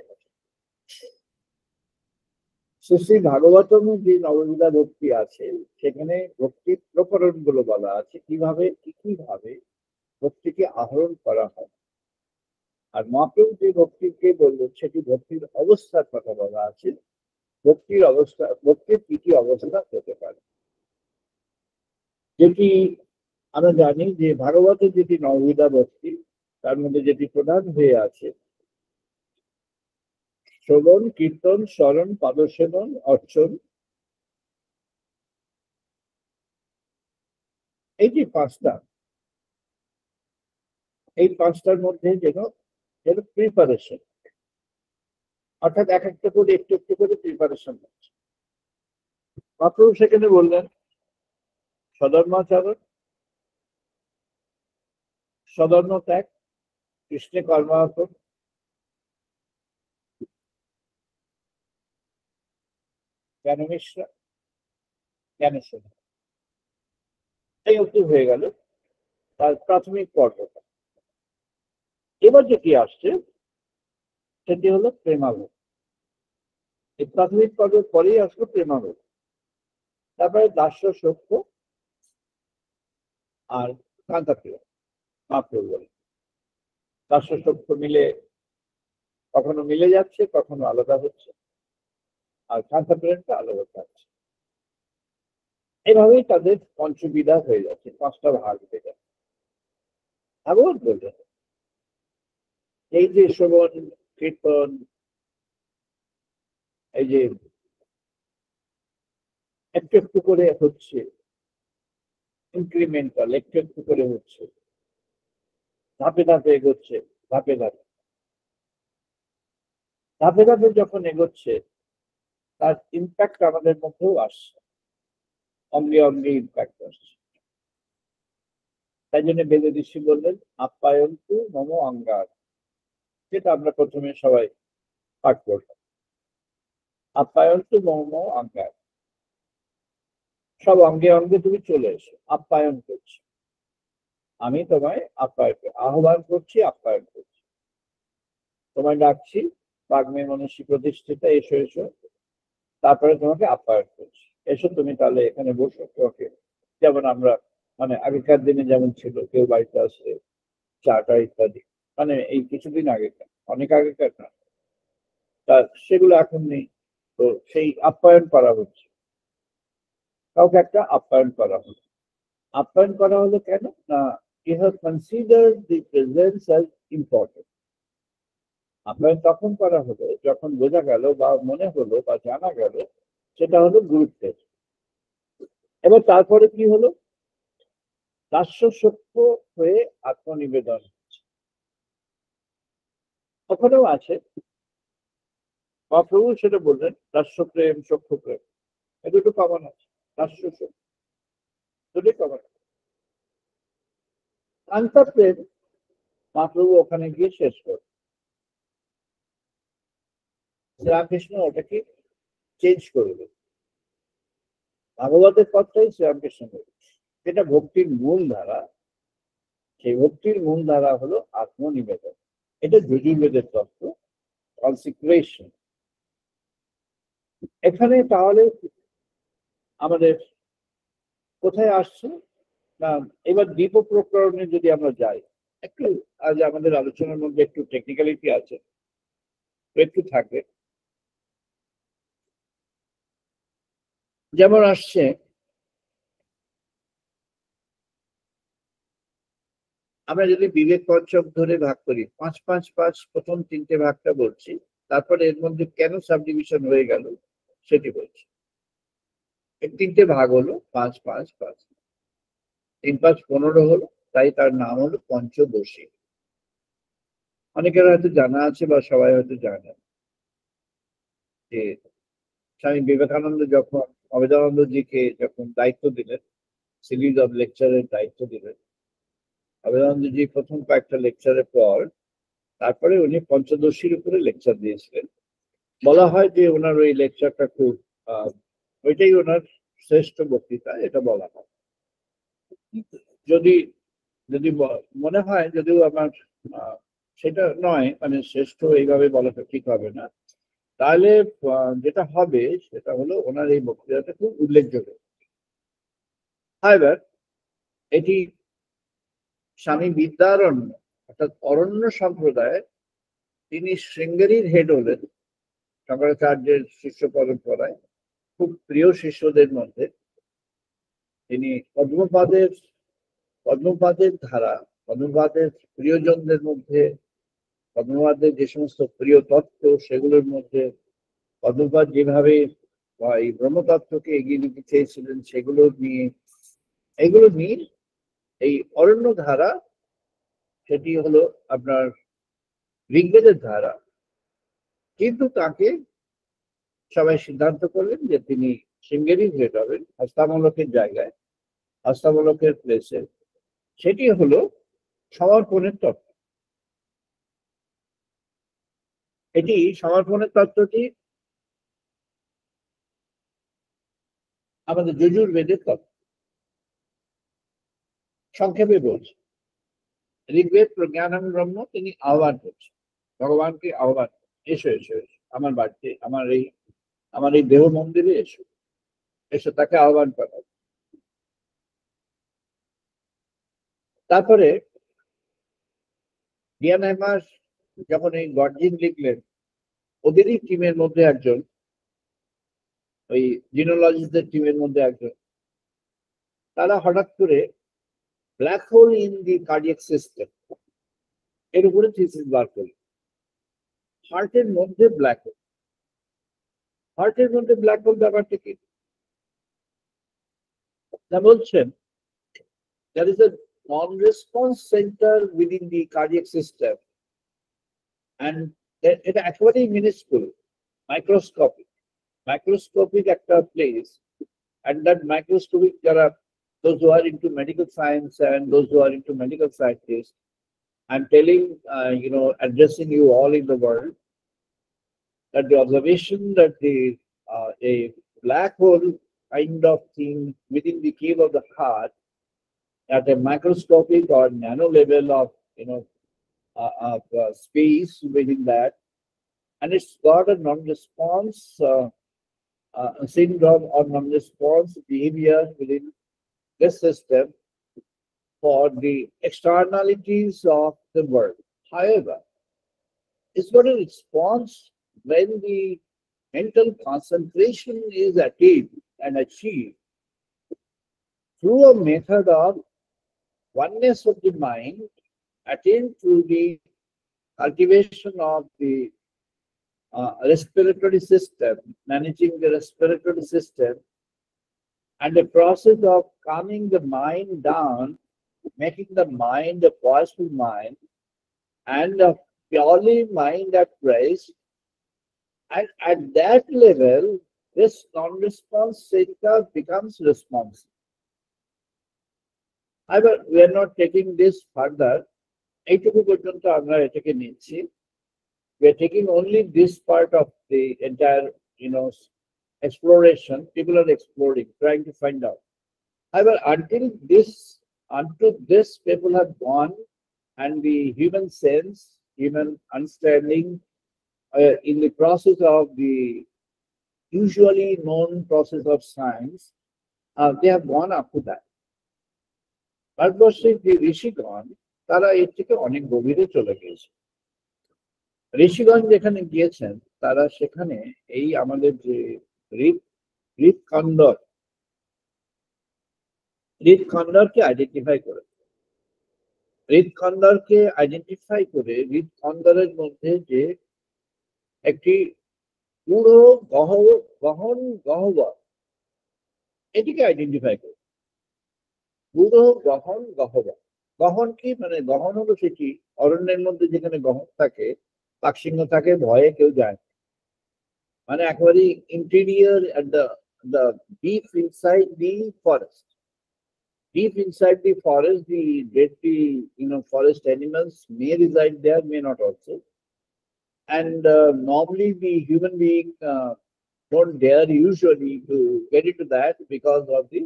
শ্রী ভাগবতমে যে নববিধা ভক্তি আছে, সেখানে ভক্তির প্রকরণ গুলো বলা আছে, কিভাবে কিভাবে ভক্তিকে আহরণ করা হয়। আর মহাপ্রভু যে ভক্তিকে বললেন, সেটি ভক্তির অবস্থার কথা বলা আছে। ভক্তির অবস্থা, ভক্তির কি কি অবস্থা হতে পারে, যেটি আমরা জানি যে ভাগবতের যেটি নববিধা ভক্তি, তার মধ্যে যেটি প্রধান হয়ে আছে শ্রবণ, কীর্তন, স্মরণ, পাদসেবন, অর্চন, এই যে পাঁচটা, এই পাঁচটার মধ্যে যেন যেন প্রিপারেশন, অর্থাৎ এক একটা করে একটু একটু করে প্রিপারেশন হচ্ছে। মহাপ্রভু সেখানে বললেন সধর্মাচরণ, সধর্ম ত্যাগ, কৃষ্ণে কর্মার্পণ, জ্ঞানমিশ্রা, জ্ঞানেশ্বর। এই অবধি হয়ে গেল তার প্রাথমিক পর্বটা। এবার যেটি আসছে সেটি হলো প্রেমাভোগ। এই প্রাথমিক পর্বের পরেই আসলো প্রেমাভোগ, তারপরে দাস্য সখ্য আর কান্তাপ্রিয়। মহাপ্রভু বলে দাস্য সখ্য মিলে কখনো মিলে যাচ্ছে, কখনো আলাদা হচ্ছে, আর কান্তাপ্রিয়টা আলাদা থাকছে। এইভাবেই তাদের পঞ্চবিধা হয়ে যাচ্ছে, পাঁচটা ভাগ হয়ে যাচ্ছে। ভাগবত বললেন এই যে শ্রবণ, কীর্তন, এই যে একটু একটু করে হচ্ছে, ইনক্রিমেন্টাল, একটু একটু করে হচ্ছে, ধাপে ধাপে এগোচ্ছে, ধাপে ধাপে ধাপে ধাপে যখন এগোচ্ছে তার ইম্প্যাক্ট আমাদের মধ্যেও আসছে, অঙ্গে অঙ্গে ইম্প্যাক্ট আসছে। তাই জন্য বেদ ঋষি বললেন আপ্যায়ন্তু মম অঙ্গার, যেটা আমরা প্রথমে সবাই পাঠ করলাম, আপ্যায়ন্তু মম অঙ্গার। সব অঙ্গে অঙ্গে তুমি চলে এসো, আপ্যায়ন করছি, আমি তোমায় আপ্যায়ন আহ্বান করছি, আপ্যায়ন করছি, তোমায় ডাকছি, বাগ্মী মনীষী প্রতিষ্ঠিতা, এসো এসো, তারপরে তোমাকে আপ্যায়ন করছি, এসো তুমি তাহলে এখানে বসো। তোমাকে যেমন আমরা মানে আগেকার দিনে যেমন ছিল, কেউ বাড়িতে আসে, চাটা ইত্যাদি, মানে এই কিছুদিন আগেকার, অনেক আগেকার না, তা সেগুলো এখন নেই। তো সেই আপ্যায়ন করা হচ্ছে, কাউকে একটা আপ্যায়ন করা হলো। আপ্যায়ন করা হলো কেন না, you have consider the presence as important. আপ্যায়ন তখন করা হলো যখন বোঝা গেল বা মনে হলো বা জানা গেল সেটা হলো গুরুত্বের। এবার তারপরে কি হলো, দাস্য সখ্য হয়ে আত্মনিবেদন। ওখানেও আছে, মহাপ্রভু সেটা বললেন, দাস্য প্রেম, সখ্য প্রেম, এ দুটো কমন আছে, দাস্য সখ্য দুটোই কমন আছে। কান্তা প্রেম মহাপ্রভু ওখানে গিয়ে শেষ করে, শ্রীরামকৃষ্ণ ওটাকে চেঞ্জ করে দেন। ভাগবতের পথটাই শ্রীরামকৃষ্ণ বলেছে, যেটা ভক্তির মূল ধারা, সেই ভক্তির মূল ধারা হলো আত্মনিবেদন। এটা যজুর্বেদের তত্ত্ব, কনসিক্রেশন। এখানে তাহলে আমাদের কোথায় আসছে না, এবার দীপ প্রকরণে যদি আমরা যাই, একটু আজ আমাদের আলোচনার মধ্যে একটু টেকনিক্যালিটি আছে, একটু থাকবে। যেমন আসছে আমরা যদি বিবেক পঞ্চক ধরে ভাগ করি, 5 5 5, প্রথম তিনটে ভাগটা বলছি, তারপরে এর মধ্যে কেন সাবডিভিশন হয়ে গেল সেটি বলছি। এর তিনটে ভাগ হলো 5 5 5, 3 5 15 হলো, তাই তার নাম হলো পঞ্চদশী। অনেকের হয়তো জানা আছে বা সবাই হয়তো জানে যে স্বামী বিবেকানন্দ যখন অবেদানন্দজিকে যখন দায়িত্ব দিলেন, সিরিজ অফ লেকচারের দায়িত্ব দিলেন, অবেদানন্দজি প্রথম কয়েকটা লেকচারের পর তারপরে উনি পঞ্চদশীর উপরে লেকচার দিয়েছিলেন। বলা হয় যে ওনার ওই লেকচারটা খুব ওইটাই ওনার শ্রেষ্ঠ বক্তৃতা, এটা বলা হয়। যদি যদি মনে হয়, যদিও আমার সেটা নয়, মানে শ্রেষ্ঠ এইভাবে বলাটা ঠিক হবে না, তাহলে যেটা হবে সেটা হলো ওনার এই বক্তৃতাটা খুব উল্লেখযোগ্য। এবার এটি স্বামী বিদ্যারণ্য অর্থাৎ অরণ্য সম্প্রদায়, তিনি শৃঙ্গেরির হেড হলেন শঙ্করাচার্যের শিষ্য পরম্পরায়, খুব প্রিয় শিষ্যদের মধ্যে তিনি পদ্মপাদের ধারা, পদ্মপাদের প্রিয়জনদের মধ্যে পদ্মপাদের যে সমস্ত প্রিয় তত্ত্ব সেগুলোর মধ্যে পদ্মপাদ যেভাবে এই ব্রহ্মতত্ত্বকে এগিয়ে নিতে চেয়েছিলেন এগুলো নিয়ে এই অরণ্য ধারা, সেটি হলো আপনার ঋগ্বেদের ধারা। কিন্তু তাকে সবাই সিদ্ধান্ত করলেন যে তিনি শৃঙ্গেরি গ্রেট হবেন, হস্তামলকের জায়গায়, হস্তামলকের প্লেসে। সেটি হলো সমর্পণের তত্ত্ব। এটি সমর্পণের তত্ত্বটি আমাদের যজুর্বেদের তত্ত্ব। সংক্ষেপে বলছি, ঋগ্বেদ প্রজ্ঞানম ব্রহ্ম, তিনি আহ্বান করছেন, ভগবানকে আহ্বান, এসো এসো এসো আমার বাড়িতে, আমার এই দেহ মন্দিরে এসো, এসো, তাকে আহ্বান করা। তারপরে ডিয়ান হ্যামার যখন এই গর্জিন লিখলেন, ওদেরই টিমের মধ্যে একজন, ওই জিনোলজিস্টদের টিমের মধ্যে একজন, তারা হঠাৎ করে black hole in the cardiac system এর উপরে থিসিস বার করলেন। হার্টের মধ্যে ব্ল্যাক হোল, হার্টের মধ্যে ব্ল্যাক হোল ব্যাপারটা কি? তা বলছেন there is a non-response center within the cardiac system, and এটা একেবারেই minuscule, microscopic একটা place, and that microscopic, যারা those who are into medical science and those who are into medical scientists, I'm telling, addressing you all in the world, that the observation that a black hole kind of thing within the cave of the heart at a microscopic or nano level of space within that, and it's got a non-response syndrome or non-response behavior within this system for the externalities of the world. However, it's got a response when the mental concentration is attained and achieved through a method of oneness of the mind, attained through the cultivation of the respiratory system, managing the respiratory system, and the process of calming the mind down, making the mind a powerful mind, and a purely mind at rest. And at that level, this non-response center becomes responsive. However, we are not taking this further. এইটুকু পর্যন্ত আমরা এটাকে নিচ্ছি। We are taking only this part of the entire, exploration. People are exploring, trying to find out. However, until this, people have gone, and the human sense, human understanding, in the process of the usually known process of science, they have gone up to that. ভারতবর্ষের যে ঋষিগণ, তারা এর থেকে অনেক গভীরে চলে গিয়েছে। ঋষিগণ যেখানে গিয়েছেন, তারা সেখানে এই আমাদের যে হৃদখণ্ডরকে আইডেন্টিফাই করেছে। হৃদখণ্ডরকে আইডেন্টিফাই করে হৃদখণ্ডরের মধ্যে যে একটি পুরো গহন গহ্বর, এটিকে আইডেন্টিফাই করে। পুরো গহ্বর, গহন কি? মানে গহন হলো সেটি অরণ্যের মধ্যে যেখানে গহন থাকে, পাকসিংহ থাকে, ভয়ে কেউ যায় না। মানে একেবারে interior at the deep inside the forest. Deep inside the forest, the deadly, forest animals may reside there, may not also. And normally the human being don't dare usually to get into that because of the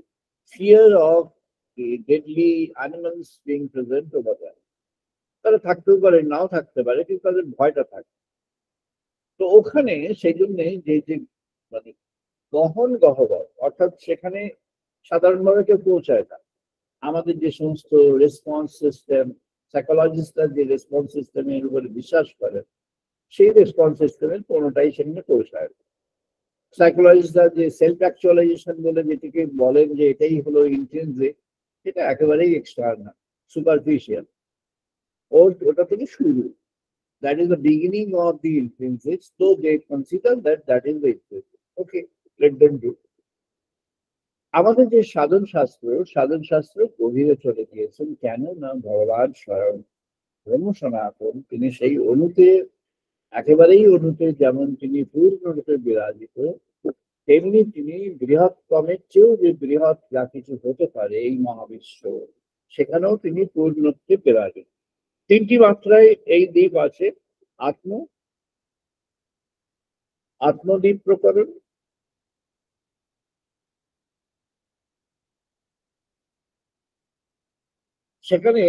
fear of the deadly animals being present over there. তারা থাকতেও পারে, নাও থাকতে পারে, কিন্তু তাদের ভয়টা থাকে। তো ওখানে সেই জন্য যে মানে গহন গহ্বর, অর্থাৎ সেখানে সাধারণভাবে কেউ পৌঁছায় না। আমাদের যে সমস্ত রেসপন্স সিস্টেম, সাইকোলজিস্টরা যে রেসপন্স সিস্টেমের উপরে বিশ্বাস করে, সেই রেসপন্স সিস্টেমের কোনোটাই সেখানে পৌঁছায় না। সাইকোলজিস্টরা যে সেলফ অ্যাকচুয়ালাইজেশন বলে যেটিকে বলেন যে এটাই হলো ইন্টেনজিক, সেটা একেবারেই এক্সটার্নাল, সুপারফিশিয়াল। ওটা থেকে শুরু, That is the beginning of the intrinsics, so they consider that that is the intrinsic. Okay, let them do. আমাদের যে সাধন শাস্ত্র গভীরে চলে গিয়েছেন কেন না ভগবান স্বয়ং ব্রহ্ম সনাতন তিনি সেই অণুতে একেবারেই অণুতে যেমন তিনি পূর্ণরূপে বিরাজিত, তেমনি তিনি বৃহত্তমের চেয়েও যে বৃহৎ যা কিছু হতে পারে এই মহাবিশ্ব, সেখানেও তিনি পূর্ণত্বে বিরাজিত। তিনটি মাত্রায় এই দ্বীপ আছে। আত্ম আত্মদ্বীপ প্রকরণ, সেখানে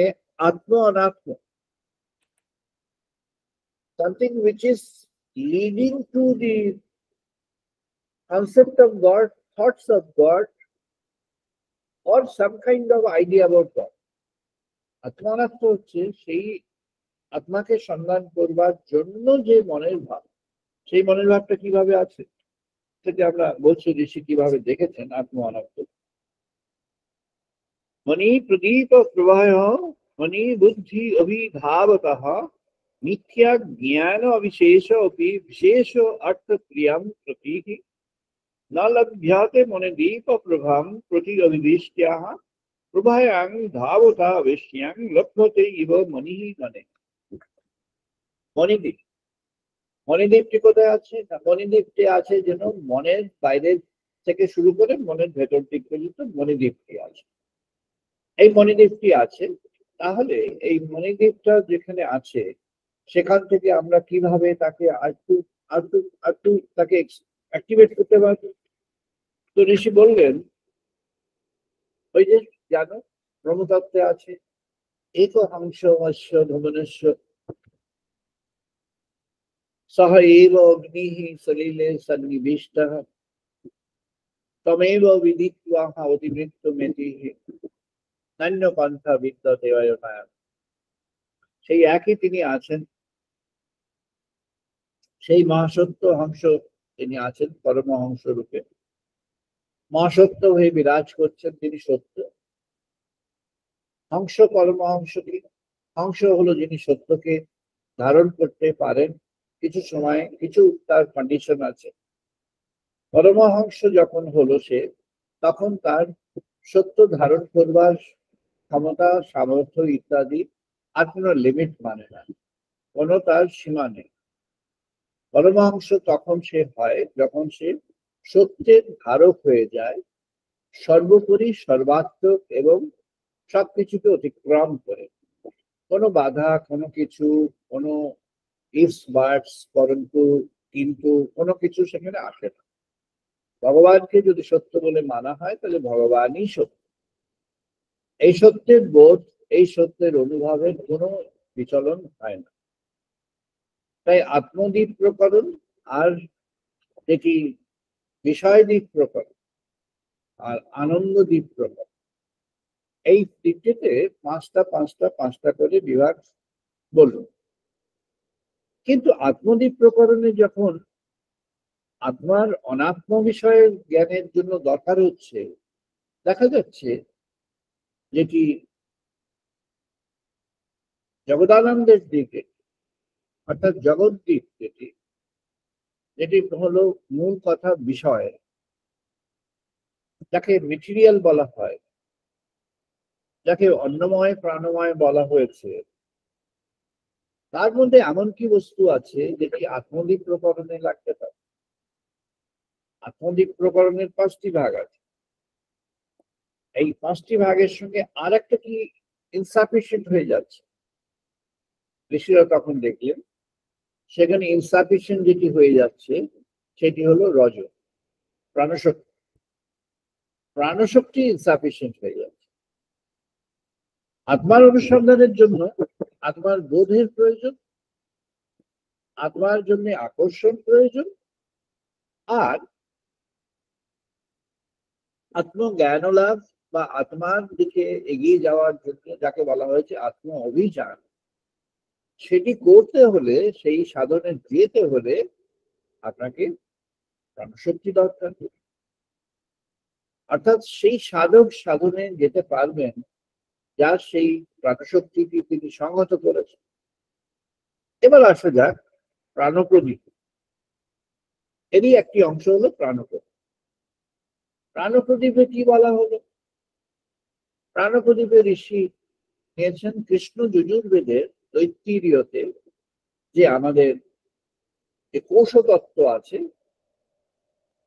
আত্ম অনাত্ম, something which is leading to the concept of God, thoughts of God, or some kind of idea about God. আত্মানাত্ম হচ্ছে সেই আত্মাকে সন্ধান করবার জন্য যে মনের ভাব, সেই মনের ভাবটা কিভাবে আছে সেটা আমরা বলছি ঋষি কিভাবে দেখেছেন আত্ম অনাত্ম। মনি প্রদীপ প্রবাহ মনি বুদ্ধি অভিধাবতঃ মিথ্যা জ্ঞান অবিশেষ অপি বিশেষ অর্থ ক্রিয়াম প্রতীহ न लभ्याते मने दीप प्रभां प्रति अभिदिष्ट्याः प्रभायां धावता अवश्यां लभ्यते इव मनिः मने। মণিদ্বীপ, মণিদ্বীপটি কোথায় আছে না মণিদ্বীপটি আছে যেন মনের বাইরে থেকে শুরু করে মনের ভেতর দিক পর্যন্ত মণিদ্বীপটি আছে। এই মণিদ্বীপটি আছে, তাহলে এই মণিদ্বীপটা যেখানে আছে সেখান থেকে আমরা কিভাবে তাকে আরেকটু তাকে অ্যাক্টিভেট করতে পারবো? তো ঋষি বললেন ওই যে জানো ব্রহ্মতত্ত্বে আছে এক হংস অশ্ব ভুবনেশ্ব সহ এব অগ্নিঃ সলিলে সন্নিবিষ্টঃ তমেব বিদিত্বা অতিমৃত্যুমেতিঃ নান্য পন্থা বিদ্যতে অয়নায়। সেই একই তিনি আছেন, সেই মহাসত্য হংস তিনি আছেন পরমহংস রূপে, মহাসত্য হয়ে বিরাজ করছেন তিনি সত্য। হংস পরমহংস কি? হংস হলো যিনি সত্যকে ধারণ করতে পারেন কিছু সময়, কিছু তার কন্ডিশন আছে। পরমহংস যখন হলো সে, তখন তার সত্য ধারণ করবার ক্ষমতা, সামর্থ্য ইত্যাদি আর কোনো লিমিট মানে না, কোনো তার সীমা নেই। পরমহংস তখন সে হয় যখন সে সত্যের ধারক হয়ে যায়, সর্বোপরি সর্বাত্মক এবং সবকিছুকে অতিক্রম করে। কোনো বাধা, কোনো কিছু, কোনো ইফস বাটস পরন্তু কিন্তু কোনো কিছু সেখানে আসে না। ভগবানকে যদি সত্য বলে মানা হয় তাহলে ভগবানই সত্য। এই সত্যের বোধ, এই সত্যের অনুভবের কোনো বিচলন হয় না। তাই আত্মদ্বীপ প্রকরণ আর যেটি বিষয় দ্বীপ প্রকরণ আর আনন্দ দ্বীপ প্রকরণ, এই দিকটিতে পাঁচটা করে বিভাগ বলুন। কিন্তু আত্মদ্বীপ প্রকরণে যখন আত্মার অনাত্ম বিষয়ের জ্ঞানের জন্য দরকার হচ্ছে, দেখা যাচ্ছে যেটি জগদানন্দের দিকে অর্থাৎ জগদ্দীপ যেটি হলো মূল কথা বিষয়, যাকে মেটেরিয়াল বলা হয়, যাকে অন্নময় প্রাণময় বলা হয়েছে, তার মধ্যে এমন কি বস্তু আছে যেটি আত্মদ্বীপ প্রকরণে লাগতে পারে? আত্মদ্বীপ প্রকরণের 5টি ভাগ আছে। এই 5টি ভাগের সঙ্গে আর একটা কি ইনসাফিসিয়েন্ট হয়ে যাচ্ছে। ঋষিরা তখন দেখলেন সেখানে ইনসাফিসিয়েন্ট যেটি হয়ে যাচ্ছে সেটি হলো রজ, প্রাণশক্তি। প্রাণশক্তি ইনসাফিসিয়েন্ট হয়ে যাচ্ছে। আত্মার অনুসন্ধানের জন্য আত্মার বোধের প্রয়োজন, আত্মার জন্য আকর্ষণ প্রয়োজন, আর আত্মজ্ঞান লাভ বা আত্মার দিকে এগিয়ে যাওয়ার জন্য যাকে বলা হয়েছে আত্ম অভিযান, সেটি করতে হলে, সেই সাধনে যেতে হলে আপনাকে প্রাণশক্তি দরকার। অর্থাৎ সেই সাধক সাধনে যেতে পারবেন যার সেই প্রাণশক্তিটি তিনি সংহত করেছেন। এবার আসা যাক প্রাণপ্রদীপ, এরই একটি অংশ হলো প্রাণপ্রদীপ। প্রাণপ্রদীপে কি বলা হলো? প্রাণপ্রদীপে ঋষি নিয়েছেন কৃষ্ণ যজুর্বেদের তৈত্তিরীয়তে যে আমাদের যে কোষ তত্ত্ব আছে,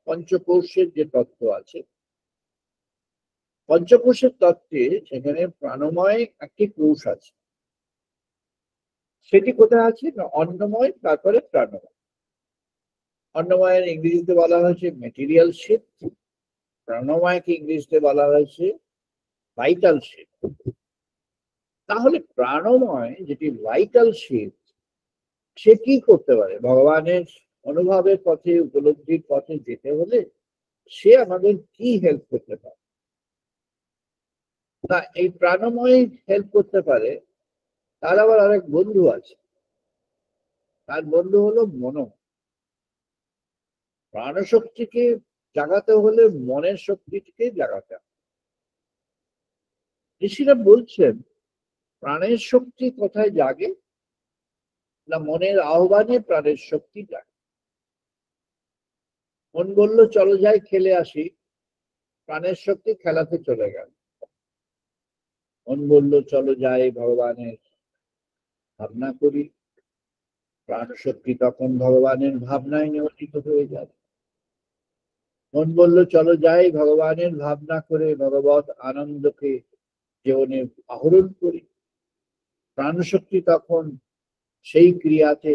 পঞ্চকোষের যে তত্ত্ব আছে, পঞ্চকোষের তত্ত্বে সেখানে প্রাণময় একটি কোষ আছে। সেটি কোথায় আছে না অন্নময়, তারপরে প্রাণময়। অন্নময়ের ইংরেজিতে বলা হয়েছে মেটেরিয়াল শিপ, প্রাণময়কে ইংরেজিতে বলা হয়েছে ভাইটাল শিপ। তাহলে প্রাণময় যেটি ভাইটাল শিপ, সে কি করতে পারে? ভগবানের অনুভবের পথে, উপলব্ধির পথে যেতে হলে সে আমাদের কি হেল্প করতে পারে? না, এই প্রাণময় হেল্প করতে পারে। তার আবার আরেক বন্ধু আছে, তার বন্ধু হলো মন। প্রাণশক্তিকে জাগাতে হলে মনের শক্তিকে জাগাতে হবে। ঋষিরা বলছেন প্রাণের শক্তি কোথায় জাগে না মনের আহ্বানে প্রাণের শক্তি জাগে। মন বলল চলো যাই খেলে আসি, প্রাণের শক্তি খেলাতে চলে গেল। মন বলল চলো যাই ভগবানের ভাবনা করি, প্রাণ শক্তি তখন ভগবানের ভাবনায় নিয়োজিত হয়ে যাবে। মন বলল চলো যাই ভগবানের ভাবনা করে ভগবত আনন্দকে জীবনে আহরণ করি, প্রাণ শক্তি তখন সেই ক্রিয়াতে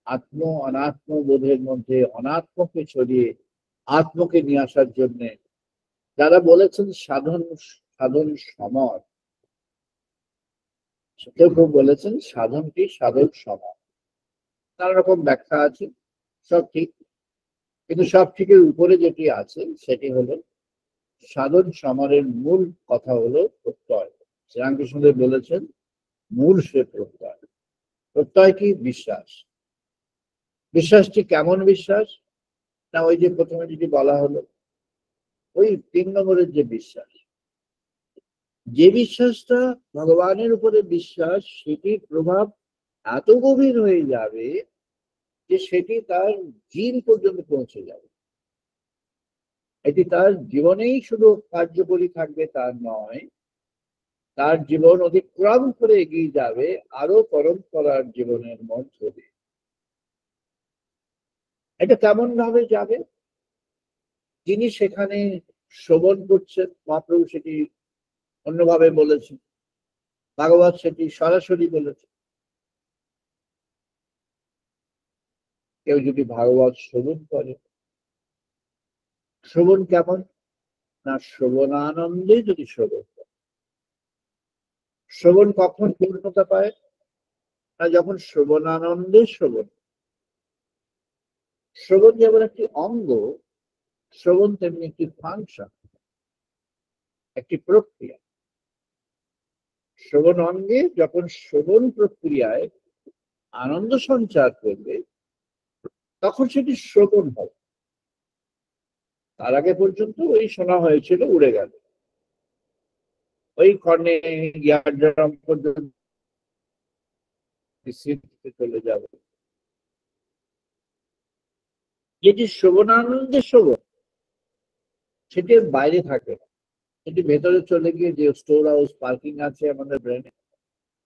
আত্ম অনাত্ম বোধের মধ্যে অনাত্মকে ছড়িয়ে আত্মকে নিয়ে আসার জন্য যারা বলেছেন সাধন সাধন সমর, কেউ কেউ বলেছেন সাধনটি সাধন সমর। নানা রকম ব্যাখ্যা আছে, সব ঠিক, কিন্তু সব ঠিকের উপরে যেটি আছে সেটি হলো সাধন সমরের মূল কথা হলো প্রত্যয়। শ্রীরামকৃষ্ণদেব বলেছেন মূল সে প্রত্যয়। প্রত্যয় কি? বিশ্বাস। বিশ্বাসটি কেমন বিশ্বাস না ওই যে প্রথমে যেটি বলা হলো ওই 3 নম্বরের যে বিশ্বাস, যে বিশ্বাসটা ভগবানের উপরে বিশ্বাস, সেটির প্রভাব এত গভীর হয়ে যাবে যে সেটি তার জিন পর্যন্ত পৌঁছে যাবে। এটি তার জীবনেই শুধু কার্যকরী থাকবে তা নয়, তার জীবন অতিক্রম করে এগিয়ে যাবে আরো পরম্পরার জীবনের মধ্য দিয়ে। এটা কেমন ভাবে যাবে? যিনি সেখানে শ্রবণ করছেন, মহাপ্রভু সেটি অন্যভাবে বলেছেন, ভাগবত সেটি সরাসরি বলেছে। কেউ যদি ভাগবত শ্রবণ করে, শ্রবণ কেমন না শ্রবণানন্দে যদি শ্রবণ করে। শ্রবণ কখন পূর্ণতা পায় না যখন শ্রবণানন্দে শ্রবণ। শ্রবণ যেমন একটি অঙ্গ, শ্রবণ তেমনি একটি ফাংশন, একটি প্রক্রিয়া। শ্রবণ অঙ্গে যখন শ্রবণ প্রক্রিয়ায় আনন্দ সঞ্চার করবে তখন সেটি শ্রবণ হবে। তার আগে পর্যন্ত ওই শোনা হয়েছিল, উড়ে গেল, ওই কর্ণে ইয়ারড্রাম পর্যন্ত চলে যাবে। যেটি শ্রবণানন্দে শ্রবণ, সেটির বাইরে থাকে না, সেটি ভেতরে চলে গিয়ে যে স্টোর হাউস পার্কিং আছে আমাদের ব্রেনে,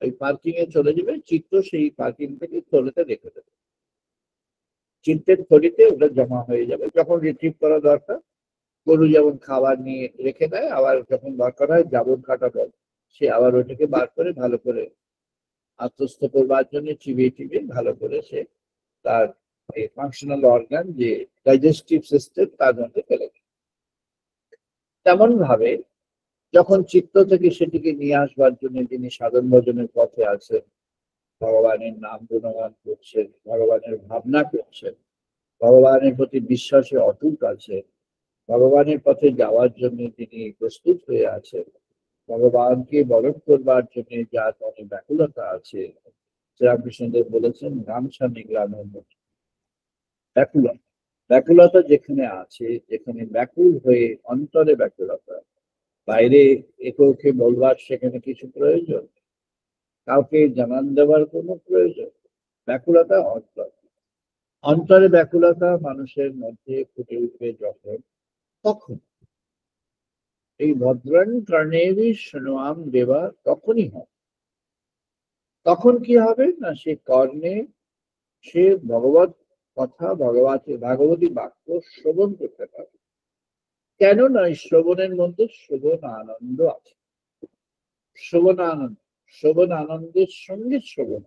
ওই পার্কিং এ চলে যাবে। চিত্ত সেই পার্কিং থেকে থলিতে রেখে দেবে, চিত্তের থলিতে ওটা জমা হয়ে যাবে। যখন রিট্রিভ করা দরকার, গরু যেমন খাবার নিয়ে রেখে দেয়, আবার যখন দরকার হয় জাবন কাটা বল, সে আবার ওটাকে বার করে ভালো করে আত্মস্থ করবার জন্য চিবিয়ে চিবিয়ে ভালো করে সে তার এই ফাংশনাল অর্গান যে ডাইজেস্টিভ সিস্টেম তার মধ্যে ফেলে দেয়। তেমন ভাবে যখন চিত্ত থেকে সেটিকে নিয়ে আসবার জন্য তিনি সাধন ভজনের পথে আছেন, ভগবানের নাম গুণগান করছেন, ভগবানের ভাবনা করছেন, ভগবানের প্রতি বিশ্বাসে অটুট আছেন, ভগবানের পথে যাওয়ার জন্য তিনি প্রস্তুত হয়ে আছেন, ভগবানকে বরণ করবার জন্য যার মনে ব্যাকুলতা আছে। শ্রীরামকৃষ্ণদেব বলেছেন গামছা নিগলানোর মতো ব্যাকুলতা। ব্যাকুলতা যেখানে আছে, যেখানে ব্যাকুল হয়ে অন্তরে ব্যাকুলতা, বাইরে এককে বলবার সেখানে কিছু প্রয়োজন, কাউকে জানান দেওয়ার কোনো প্রয়োজন, ব্যাকুলতা অন্তর, অন্তরে ব্যাকুলতা মানুষের মধ্যে ফুটে উঠবে যখন, তখন এই ভদ্রান কর্ণেবী শৃণুয়াম দেবা তখনই হয়। তখন কি হবে না, সে কর্ণে সে ভগবত কথা, ভাগবতী বাক্য শ্রবণ করতে পারে। কেন না এই শ্রবণের মধ্যে শ্রবণ আনন্দ আছে। শ্রবণ আনন্দ, শ্রবণ আনন্দের সঙ্গে শ্রবণ,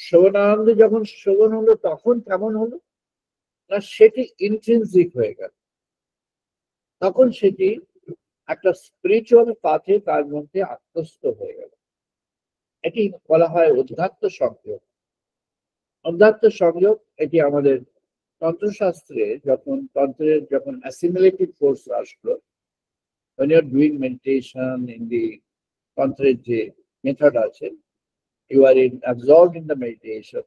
শ্রবণ আনন্দ যখন শ্রবণ হলো তখন কেমন হলো না, সেটি ইন্ট্রিনসিক হয়ে গেল। তখন সেটি একটা স্পিরিচুয়াল পাথে তার মধ্যে আত্মস্থ হয়ে গেল। এটি বলা হয় অধ্যাত্ম সংযোগ। অধ্যাত্ম সংযোগ এটি আমাদের তন্ত্রশাস্ত্রে যখন অ্যাসিমিলেটিভ ফোর্স আসলো, when you're doing meditation in the তন্ত্রের যে মেথড আছে, you are absorbed in the meditation,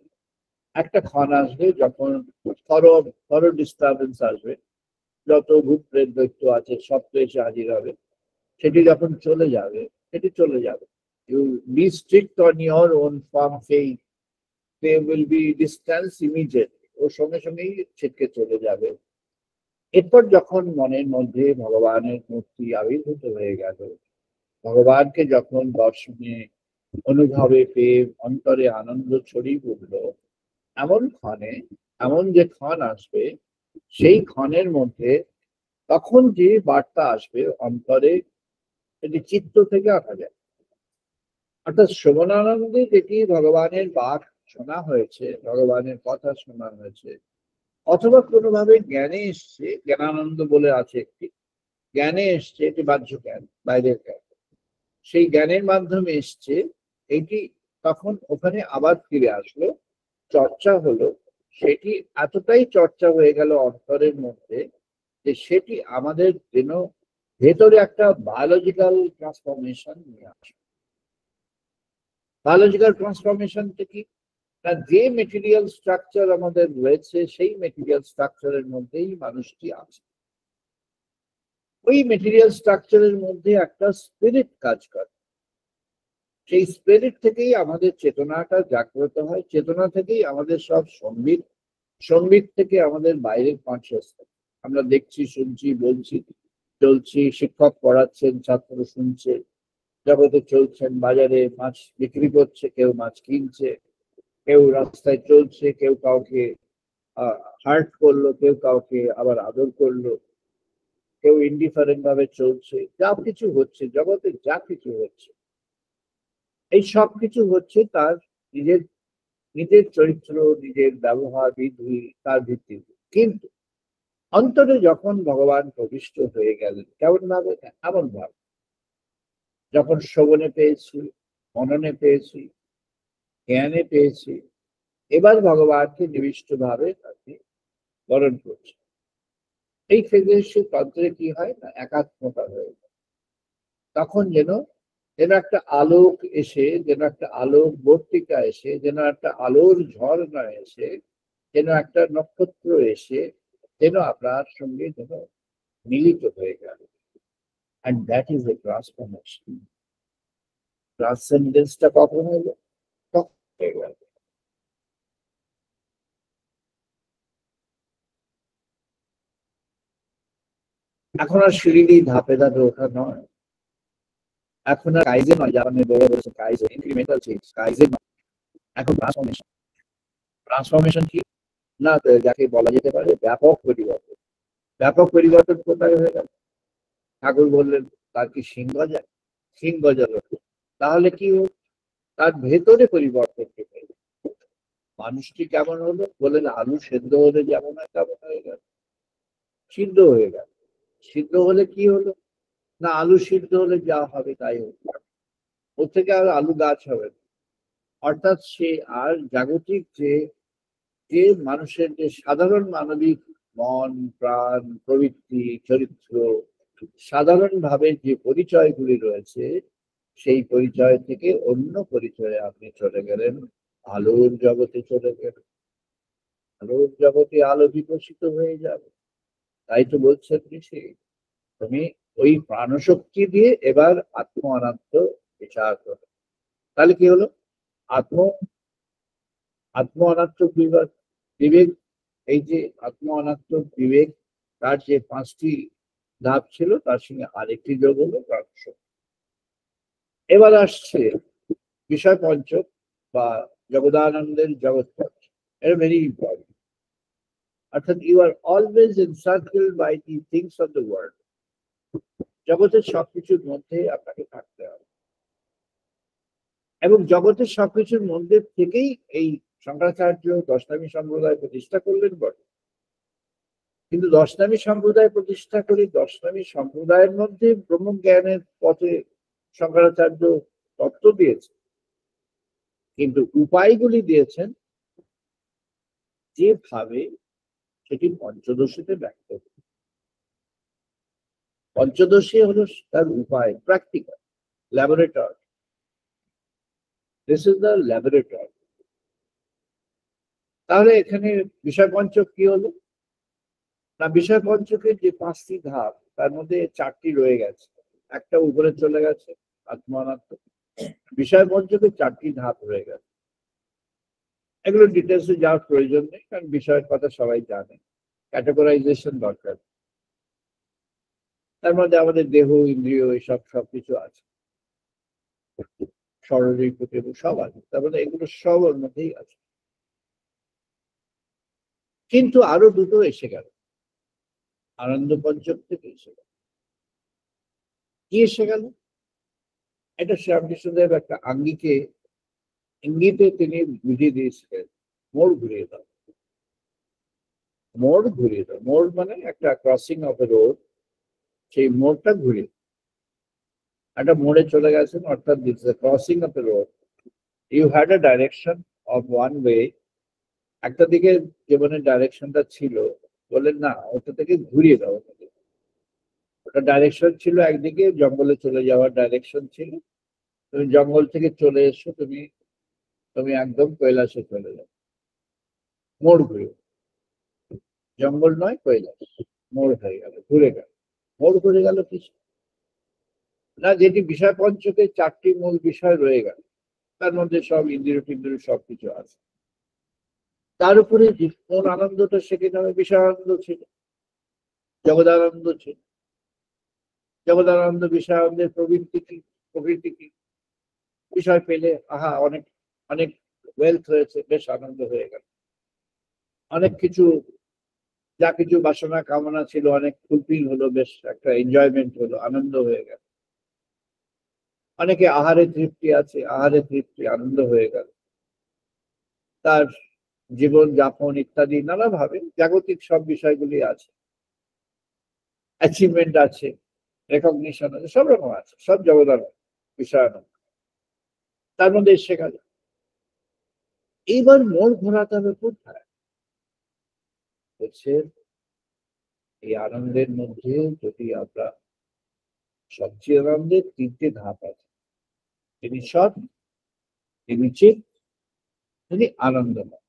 একটা ক্ষণ আসবে যখন থরো ডিস্টারবেন্স আসবে, যত ভূত প্রেত দৈত্য আছে সব তো এসে হাজির হবে। সেটি যখন চলে যাবে, সেটি চলে যাবে। You be strict on your own firm faith, they will be distanced immediately, ও সঙ্গে সঙ্গেই ছিটকে চলে যাবে। এরপর যখন মনের মধ্যে ভগবানের মূর্তি আবির্ভূত হয়ে গেল, ভগবানকে যখন দর্শনে অনুভবে পেয়ে অন্তরে আনন্দ ছড়িয়ে পড়ল, এমন ক্ষণে, এমন যে ক্ষণ আসবে, সেই ক্ষণের মধ্যে তখন যে বার্তা আসবে অন্তরে, এটি চিত্ত থেকে আঁকা যায়। অর্থাৎ শ্রবণানন্দে যেটি ভগবানের বাক শোনা হয়েছে, ভগবানের কথা শোনা হয়েছে, অথবা কোনোভাবে জ্ঞানে এসছে, জ্ঞানানন্দ বলে আছে একটি, জ্ঞানে এসছে, এটি বাহ্য জ্ঞান, বাইরের জ্ঞান, সেই জ্ঞানের মাধ্যমে এসছে, এটি তখন ওখানে আবার ফিরে আসলো, চর্চা হলো, সেটি এতটাই চর্চা হয়ে গেল অন্তরের মধ্যে যে সেটি আমাদের যেন ভেতরে একটা বায়োলজিক্যাল ট্রান্সফরমেশন নিয়ে আসে। বায়োলজিক্যাল ট্রান্সফরমেশনটা কি না, যে মেটেরিয়াল স্ট্রাকচার আমাদের রয়েছে সেই মেটেরিয়াল স্ট্রাকচারের মধ্যেই মানুষটি আছে। ওই মেটেরিয়াল স্ট্রাকচারের মধ্যে একটা স্পিরিট কাজ করে, সেই স্পিরিট থেকেই আমাদের চেতনাটা জাগ্রত হয়, চেতনা থেকেই আমাদের সব সম্বিত, সম্বিত থেকে আমাদের বাইরের কনসিয়াসনেস। আমরা দেখছি, শুনছি, বলছি, চলছি, শিক্ষক পড়াচ্ছেন, ছাত্র শুনছে, জগতে চলছেন, বাজারে মাছ বিক্রি করছে, কেউ মাছ কিনছে, কেউ রাস্তায় চলছে, কেউ কাউকে হার্ট করলো, কেউ কাউকে আবার আদর করলো, কেউ ইনডিফারেন্ট ভাবে চলছে। যা কিছু হচ্ছে জগতে, যা কিছু হচ্ছে, এই সব কিছু হচ্ছে তার নিজের নিজের চরিত্র, নিজের ব্যবহার বিধি, তার ভিত্তিতে। কিন্তু অন্তরে যখন ভগবান প্রবিষ্ট হয়ে গেলেন, কেমন ভাবে? এমন ভাবে যখন শ্রবণে পেয়েছি, মননে পেয়েছি, জ্ঞানে পেয়েছি, এবার ভগবানকে নিবিষ্ট ভাবে তাকে বরণ করছে। এই ক্ষেত্রে সে তন্ত্রে কি হয় না, একাত্মতা হয়ে যায়। তখন যেন যেন একটা আলোক এসে, যেন একটা আলোক বর্তিকা এসে, যেন একটা আলোর ঝর্ণা এসে, যেন একটা নক্ষত্র এসে, যেন আপনার সঙ্গে যেন মিলিত হয়ে গেল। And that is a transformation. ট্রান্সেন্ডেন্সটা কখন হলো? তখন হয়ে গেল। এখন আর সিঁড়ি দিয়ে ধাপে ধাপে ওঠা নয়, এখন আর কাইজে নয়, জাপানে বলে বলেছে কাইজে, ইনক্রিমেন্টাল চেঞ্জ, কাইজে নয়, এখন ট্রান্সফরমেশন। ট্রান্সফরমেশন কি না, যাকে বলা যেতে পারে ব্যাপক পরিবর্তন। ব্যাপক পরিবর্তন কোথায় হয়ে গেল? ঠাকুর বললেন তার কি সিং গজায়? সিং গজালো, তাহলে কি হল? তার ভেতরে পরিবর্তন হয়ে গেল। মানুষটি কেমন হলো? বললেন আলু সেদ্ধ হলে যেমন হয় তেমন হয়ে গেল, সিদ্ধ হয়ে গেল। সিদ্ধ হলে কি হলো না, আলু সিদ্ধ হলে যা হবে তাই হবে, ওর থেকে আর আলু গাছ হবে না। অর্থাৎ সে আর জাগতিক যে যে মানুষের যে সাধারণ মানবিক মন, প্রাণ, প্রবৃত্তি, চরিত্র, সাধারণভাবে যে পরিচয়গুলি রয়েছে, সেই পরিচয় থেকে অন্য পরিচয়ে আপনি চলে গেলেন, আলোর জগতে চলে গেলেন। আলোর জগতে আলো বিকশিত হয়ে যাবে। তাই তো বলছেন ঋষি, তুমি ওই প্রাণশক্তি দিয়ে এবার আত্ম অনাত্ম বিচার করো। তাহলে কি হলো? আত্ম আত্ম অনাত্ম বিবেক বিবেক এই যে আত্ম অনাত্ম বিবেক, তার যে 5টি ধাপ ছিল তার সঙ্গে আরেকটি যোগ হলো প্রাণশক্তি। এবার আসছে বিষয় পঞ্চক বা জগদানন্দের জগৎ পঞ্চক। এটা ভেরি ইম্পর্টেন্ট। অর্থাৎ you are always encircled by the things of the world. জগতের সবকিছুর মধ্যে আপনাকে থাকতে হবে, এবং জগতের সবকিছুর মধ্যে থেকেই এই শঙ্করাচার্য দশনামী সম্প্রদায় প্রতিষ্ঠা করলেন বটে, কিন্তু দশনামী সম্প্রদায় প্রতিষ্ঠা করে দশনামী সম্প্রদায়ের মধ্যে ব্রহ্মজ্ঞানের পথে শঙ্করাচার্য তত্ত্ব দিয়েছে, কিন্তু উপায়গুলি দিয়েছেন যেভাবে সেটি পঞ্চদশীতে ব্যক্ত। পঞ্চদশী হলো তার উপায়, practical, laboratory. This is the laboratory. তাহলে এখানে বিষয় পঞ্চক কি হলো না, বিষয় পঞ্চকের যে 5টি ধাপ তার মধ্যে 4টি রয়ে গেছে, একটা উপরে চলে গেছে আত্মানাত্ম। বিষয় পঞ্চকের 4টি ধাপ রয়ে গেছে। এগুলো ডিটেলসে যাওয়ার প্রয়োজন নেই, কারণ বিষয়ের কথা সবাই জানে। ক্যাটেগরাইজেশন দরকার। তার মধ্যে আমাদের দেহ, ইন্দ্রিয়, এইসব সবকিছু আছে, শরীর প্রতিরূপ সব আছে, তার মধ্যে এগুলো সব ওর মধ্যেই আছে। কিন্তু আরো দুটো এসে গেল, আনন্দ পঞ্চক থেকে এসে গেল। কি এসে গেল? এটা শ্রীরামকৃষ্ণদেব একটা ইঙ্গিতে তিনি বুঝিয়ে দিয়েছিলেন, মোড় ঘুরিয়ে দাও। মোড় ঘুরিয়ে দাও, মোড় মানে একটা ক্রসিং অফ এ রোড, সেই মোড়টা ঘুরিয়ে একটা মোড়ে চলে গেছেন, অর্থাৎ this is crossing of a road. You had a direction of one way. একটা দিকে জীবনের ডাইরেকশনটা ছিল, বললেন না ওটা থেকে ঘুরিয়ে দাও। ওটা ডাইরেকশন ছিল একদিকে, জঙ্গলে চলে যাওয়ার ডাইরেকশন ছিল। তুমি জঙ্গল থেকে চলে এসো, তুমি একদম কৈলাসে চলে যাও। মোড় ঘুরে, জঙ্গল নয় কৈলাস, মোড় হয়ে গেল, ঘুরে গেল। মোড় ঘুরে গেল কিছু না, যেটি বিষয় পঞ্চকের 4টি মূল বিষয় রয়ে গেল, তার মধ্যে সব ইন্দ্রিয় টিন্দ্রিয় সবকিছু আছে। তার উপরে যে কোন আনন্দটা, সেখানে হবে বিষয় আনন্দ ছিল, জগদানন্দ ছিল। জগদানন্দ বিষয় আনন্দের প্রকৃতি কি? বিষয় পেলে আহা অনেক অনেক ওয়েলথ হয়েছে, বেশ আনন্দ হয়ে গেল। অনেক কিছু, যা কিছু বাসনা কামনা ছিল অনেক ফুলফিল হলো, বেশ একটা এনজয়মেন্ট হলো, আনন্দ হয়ে গেল। অনেকে আহারে তৃপ্তি আছে, আহারে তৃপ্তি, আনন্দ হয়ে গেল। তার জীবন যাপন ইত্যাদি নানাভাবে জাগতিক সব বিষয়গুলি আছে, অ্যাচিভমেন্ট আছে, রেকগনিশন আছে, সব রকম আছে, সব জগদানন্দ বিষয়ানন্দ। তার মধ্যে এসে গেল। এইবার মোড় ঘোরাতে হবে কোথায়? হচ্ছে এই আনন্দের মধ্যে যদি আমরা সচ্চিদানন্দের 3টে ধাপ আছে। তিনি সৎ, তিনি চিৎ, তিনি আনন্দময়।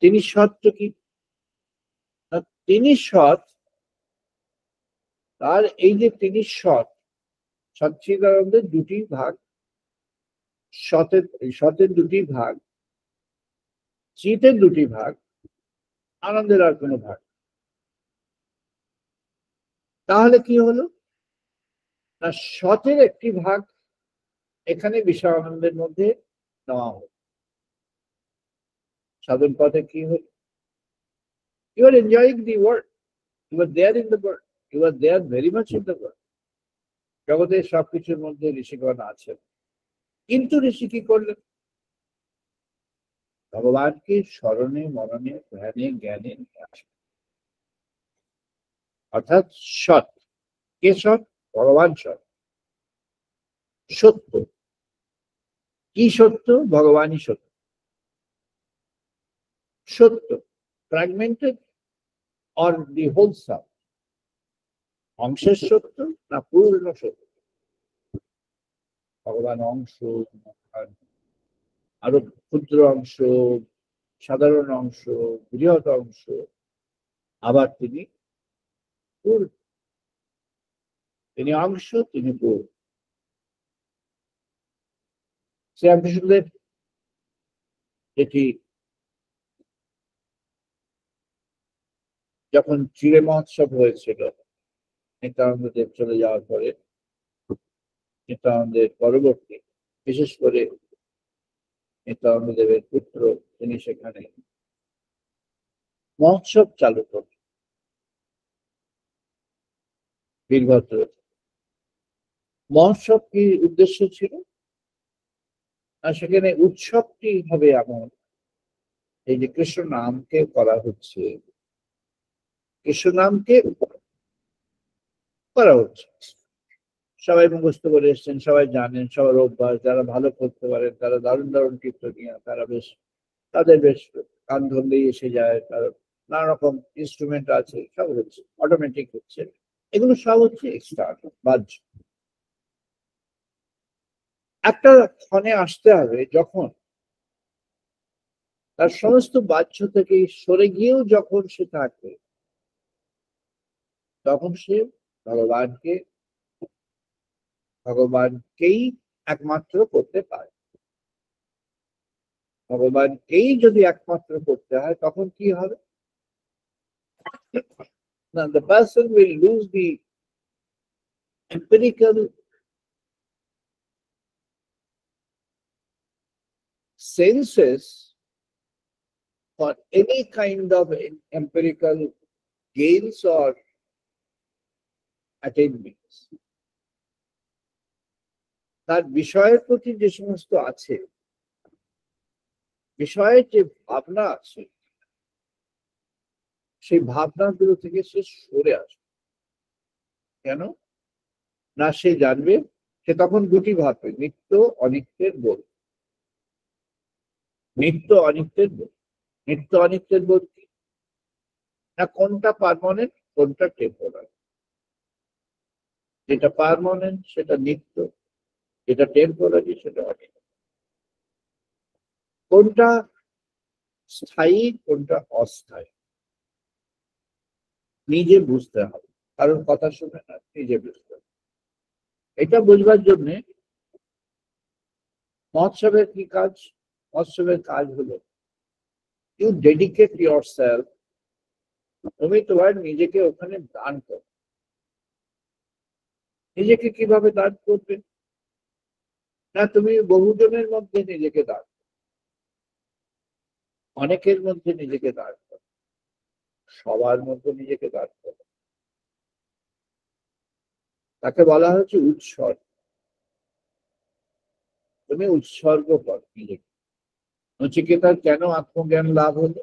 তিনি সত্য কি? তিনি সৎ, তার এই যে তিনি সৎ, সচ্চিদানন্দের 2টি ভাগ, সতের 2টি ভাগ, চিতের 2টি ভাগ, আনন্দের আর কোনো ভাগ। তাহলে কি হলো না, সতের একটি ভাগ এখানে বিষয় আনন্দের মধ্যে নেওয়া হলো। সাধন পথে কি হলো? You are enjoying the world, you are there in the world, you are there very much in the world. জগতের সবকিছুর মধ্যে ঋষিগণ আছেন, কিন্তু ঋষি কি করলেন? ভগবানকে স্মরণে, মননে, ধ্যানে, জ্ঞানে নিয়ে আসেন। অর্থাৎ সৎ। কে সৎ? ভগবান সৎ। সত্য কি? সত্য ভগবানই সত্য। সত্য ফ্র্যাগমেন্টেড অর দি হোলসাম, অংশের সত্য না পূর্ণ সত্য? ভগবান অংশ, আরো ক্ষুদ্র অংশ, সাধারণ অংশ, বৃহৎ অংশ, আবার তিনি পূর্ণ। তিনি অংশ, তিনি পূর্ণ। শ্রীরামকৃষ্ণদেব যেটি যখন চিড়ে মহোৎসব হয়েছিল নিত্যানন্দদেব চলে যাওয়ার পরে, নিত্যানন্দের পরবর্তী, বিশেষ করে নিত্যানন্দদেবের পুত্র, তিনি সেখানে মহোৎসব চালু করেন। বীরভদ্র মহোৎসব কি উদ্দেশ্য ছিল? আর সেখানে উৎসবটি হবে এমন, এই যে কৃষ্ণ নামকে করা হচ্ছে, কৃষ্ণ নামকে করা হচ্ছে, সবাই মুখস্থ করে এসছেন, সবাই জানেন, সবার অভ্যাস, যারা ভালো করতে পারেন তারা দারুণ দারুণ কীর্তনিয়া, তারা বেশ, তাদের বেশ কান ধরলেই এসে যায়, তার নানা রকম ইনস্ট্রুমেন্ট আছে, সব হচ্ছে, অটোমেটিক হচ্ছে, এগুলো সব হচ্ছে এক্সট্রা বাহ্য। একটা ক্ষণে আসতে হবে যখন তার সমস্ত বাহ্য থেকে সরে গিয়েও যখন সে থাকবে, তখন সে ভগবানকেই একমাত্র করতে পারে। ভগবানকেই যদি একমাত্র করতে হয়, তখন কি হবে? Now the person will lose the empirical senses for any kind of empirical gains or attainments. তার বিষয়ের প্রতি যে সমস্ত আছে, বিষয়ের যে ভাবনা আছে, সেই ভাবনাগুলো থেকে সে সরে আসবে। কেন না? সে জানবে, সে তখন দুটি ভাববে, নিত্য অনিত্যের বোধ। নিত্য অনিত্যের বোধ, নিত্য অনিত্যের বোধ কি না? কোনটা পার্মানেন্ট, কোনটা টেম্পোরারি। যেটা পার্মানেন্ট সেটা নিত্য, যেটা টেম্পোরারি সেটা অনিত্য। কোনটা স্থায়ী, কোনটা অস্থায়ী, নিজে বুঝতে হবে, কারণ কথা শুনে না, নিজে বুঝতে হবে। এটা বুঝবার জন্য মহোৎসবের কি কাজ? মহোৎসবের কাজ হলো ইউ ডেডিকেট ইয়োরসেলফ, তুমি তোমার নিজেকে ওখানে দান করো। নিজেকে কিভাবে দান করবে? না, তুমি বহুজনের মধ্যে নিজেকে দান করো, অনেকের মধ্যে নিজেকে দান করো, সবার মধ্যে নিজেকে দান করো। তাকে বলা হচ্ছে উৎসর্গ। তুমি উৎসর্গ করো নিজেকে। নচিকেতার কেন আত্মজ্ঞান লাভ হলো?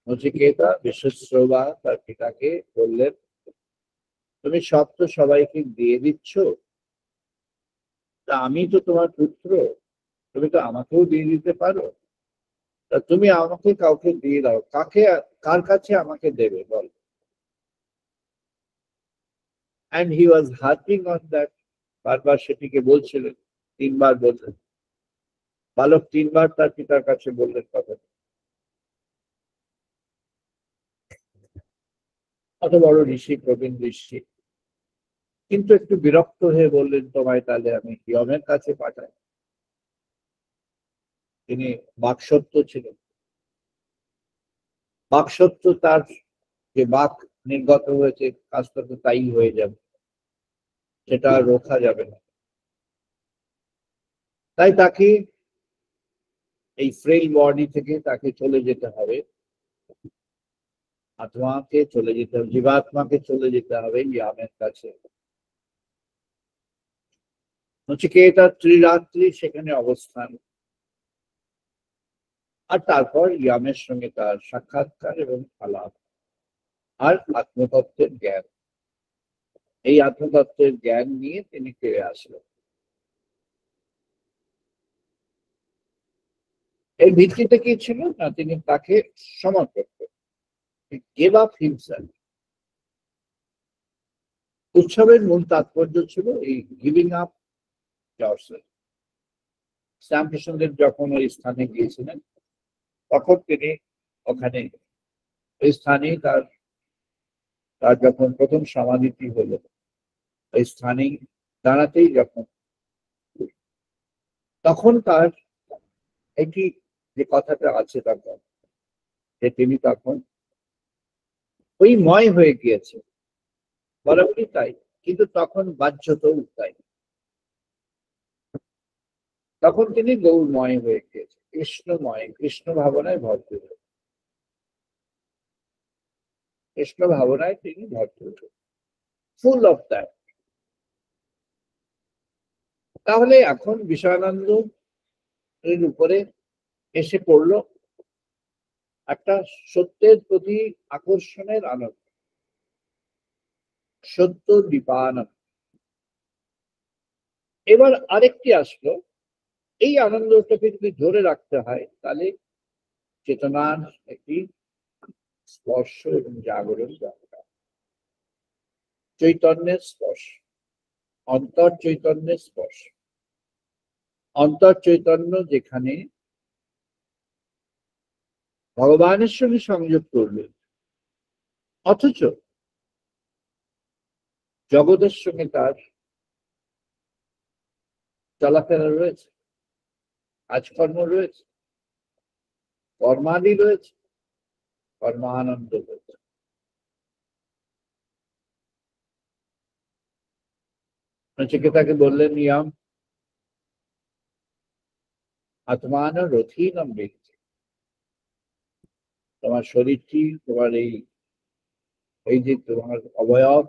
নচিকেতা বিশ্বশ্রবা তার পিতাকে বললেন, তুমি সব তো সবাইকে দিয়ে দিচ্ছ, তা আমি তো তোমার পুত্র, তুমি তো আমাকেও দিয়ে দিতে পারো, তা তুমি আমাকে কাউকে দিয়ে দাও। কার কাছে আমাকে দেবে বল? and he was harping on that, বারবার সেটিকে বলছিলেন, তিনবার বললেন। বালক তিনবার তার পিতার কাছে বললেন কথা। অত বড় ঋষি, প্রবীণ ঋষি, কিন্তু একটু বিরক্ত হয়ে বললেন, তোমায় তাহলে আমি ইয়মের কাছে পাঠাই। তিনি বাকসত্য ছিলেন। বাকসত্য, তার যে বাক নির্গত হয়েছে, কাজটা তো তাই হয়ে যাবে, সেটা আর রোখা যাবে না। তাই তাকে এই ফ্রেল বডি থেকে তাকে চলে যেতে হবে, আত্মাকে চলে যেতে হবে, জীবাত্মাকে চলে যেতে হবে ইয়ামের কাছে। নচিকেতা ত্রিরাত্রি সেখানে অবস্থান, আর তারপর ইয়ামের সঙ্গে তার সাক্ষাৎকার এবং আলাপ, আর আত্মতত্ত্বের জ্ঞান। এই আত্মতত্ত্বের জ্ঞান নিয়ে তিনি ফিরে আসলেন। এর ভিত্তিতে কি ছিল না? তিনি তাকে সমর্পণ করলেন, gave up himself। উৎসবের মূল তাৎপর্য ছিল এই গিভিং আপ yourself। শ্রীরামকৃষ্ণদেব যখন ওই স্থানে গিয়েছিলেন, তখন তিনি ওখানে ওই স্থানেই তার যখন প্রথম সমাধিটি হলো, ওই স্থানেই দাঁড়াতেই যখন, তখন তার এটি যে কথাটা আছে তখন, যে তিনি তখন ওই ময় হয়ে গিয়েছে, বরাবরই তাই, কিন্তু তখন বাহ্যতও তাই। তখন তিনি গৌরময় হয়ে গিয়েছে, কৃষ্ণময়, কৃষ্ণ ভাবনায় ভরপুর, কৃষ্ণ ভাবনায় তিনি ভরপুর, ফুল অফ দ্যাট। তাহলে এখন বিষয়ানন্দ এর উপরে এসে পড়লো একটা সত্যের প্রতি আকর্ষণের আনন্দ, সত্য দীপানন্দ। এবার আরেকটি আসলো, এই আনন্দটাকে যদি ধরে রাখতে হয় তাহলে চেতনার একটি স্পর্শ এবং জাগরণ দরকার, চৈতন্যের স্পর্শ, অন্তর চৈতন্যের স্পর্শ। অন্তর চৈতন্য যেখানে ভগবানের সঙ্গে সংযোগ করবে, অথচ জগতের সঙ্গে তার চলাফেরা রয়েছে, কাজকর্ম রয়েছে, কর্মাদি রয়েছে, কর্মানন্দ রয়েছে। নচিকেতাকে বললেন, নিয়ম আত্মান রথীনম ব্যক্তি, তোমার শরীরটি, তোমার এই যে তোমার অবয়ব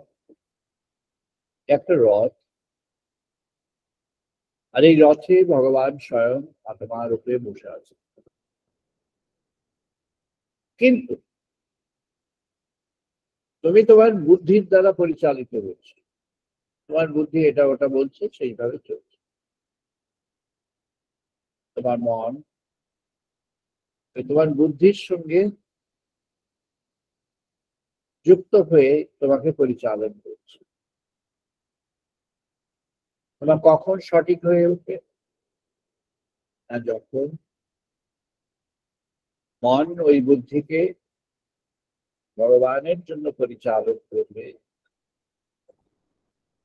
একটা রথ, আর এই রথে ভগবান স্বয়ং আত্মার উপরে বসে আছে। কিন্তু তুমি তোমার বুদ্ধির দ্বারা পরিচালিত হচ্ছে, তোমার বুদ্ধি এটা ওটা বলছে, সেইভাবে চলছে। তোমার মন তোমার বুদ্ধির সঙ্গে যুক্ত হয়ে তোমাকে পরিচালন করছে। তোমার কখন সঠিক হয়ে ওঠে না, যখন মন ওই বুদ্ধিকে ভগবানের জন্য পরিচালন করবে,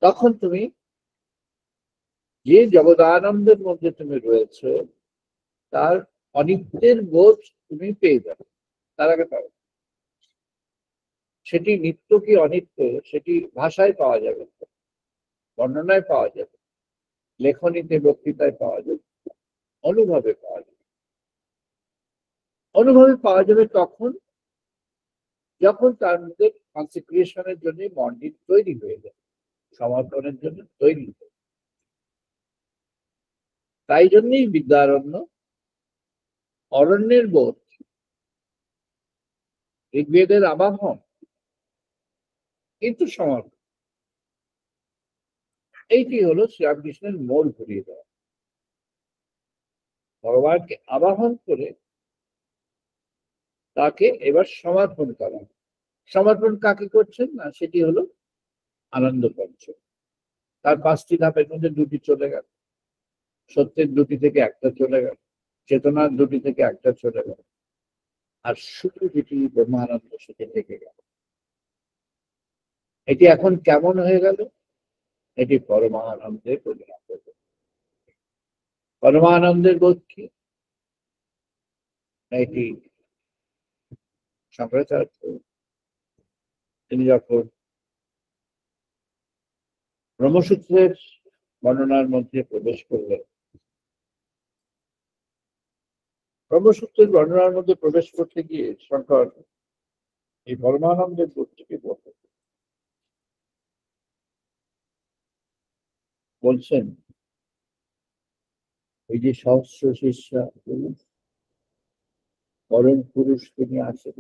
তখন তুমি যে জগদানন্দের মধ্যে তুমি রয়েছে তার অনিত্যের বোধ তুমি পেয়ে যাবে। তার আগে পাবে, সেটি নিত্য কি অনিত্য সেটি ভাষায় পাওয়া যাবে, বর্ণনায় পাওয়া যাবে, লেখনীতে বক্তৃতায় পাওয়া যাবে, অনুভবে পাওয়া যাবে। অনুভবে পাওয়া যাবে তখন যখন তার মধ্যে কনসিক্রেশনের জন্য মনটি তৈরি হয়ে যাবে, সমর্পণের জন্য তৈরি হয়ে। তাই জন্যই বিদ্যারণ্য অরণ্যের বোধ, ঋগ্বেদের আবাহন, কিন্তু সমর্পণ। এইটি হলো শ্রীরামকৃষ্ণের মোড় ঘুরিয়ে দেওয়া, ভগবানকে আবাহন করে তাকে এবার সমর্পণ করা। সমর্পণ কাকে করছেন না, সেটি হলো আনন্দ পঞ্চম। তার 5টি ধাপের মধ্যে 2টি চলে গেল, সত্যের 2টি থেকে একটা চলে গেল, চেতনার 2টি থেকে একটা চলে গেল, আর শুধু যেটি ব্রহ্মানন্দ সেটি থেকে গেল। এটি এখন কেমন হয়ে গেল? এটি পরমানন্দে পরিণত হল। পরমানন্দের বোধ কি? এটি শঙ্করাচার্য তিনি যখন ব্রহ্মসূত্রের বর্ণনার মধ্যে প্রবেশ করলেন, ব্রহ্মসূত্রের বর্ণনার মধ্যে প্রবেশ করতে গিয়ে শঙ্কর এই পরমানন্দের বোধটিকে বলছেন, এই যে সহস্র শিষ্যা পরম পুরুষ তিনি আছেন,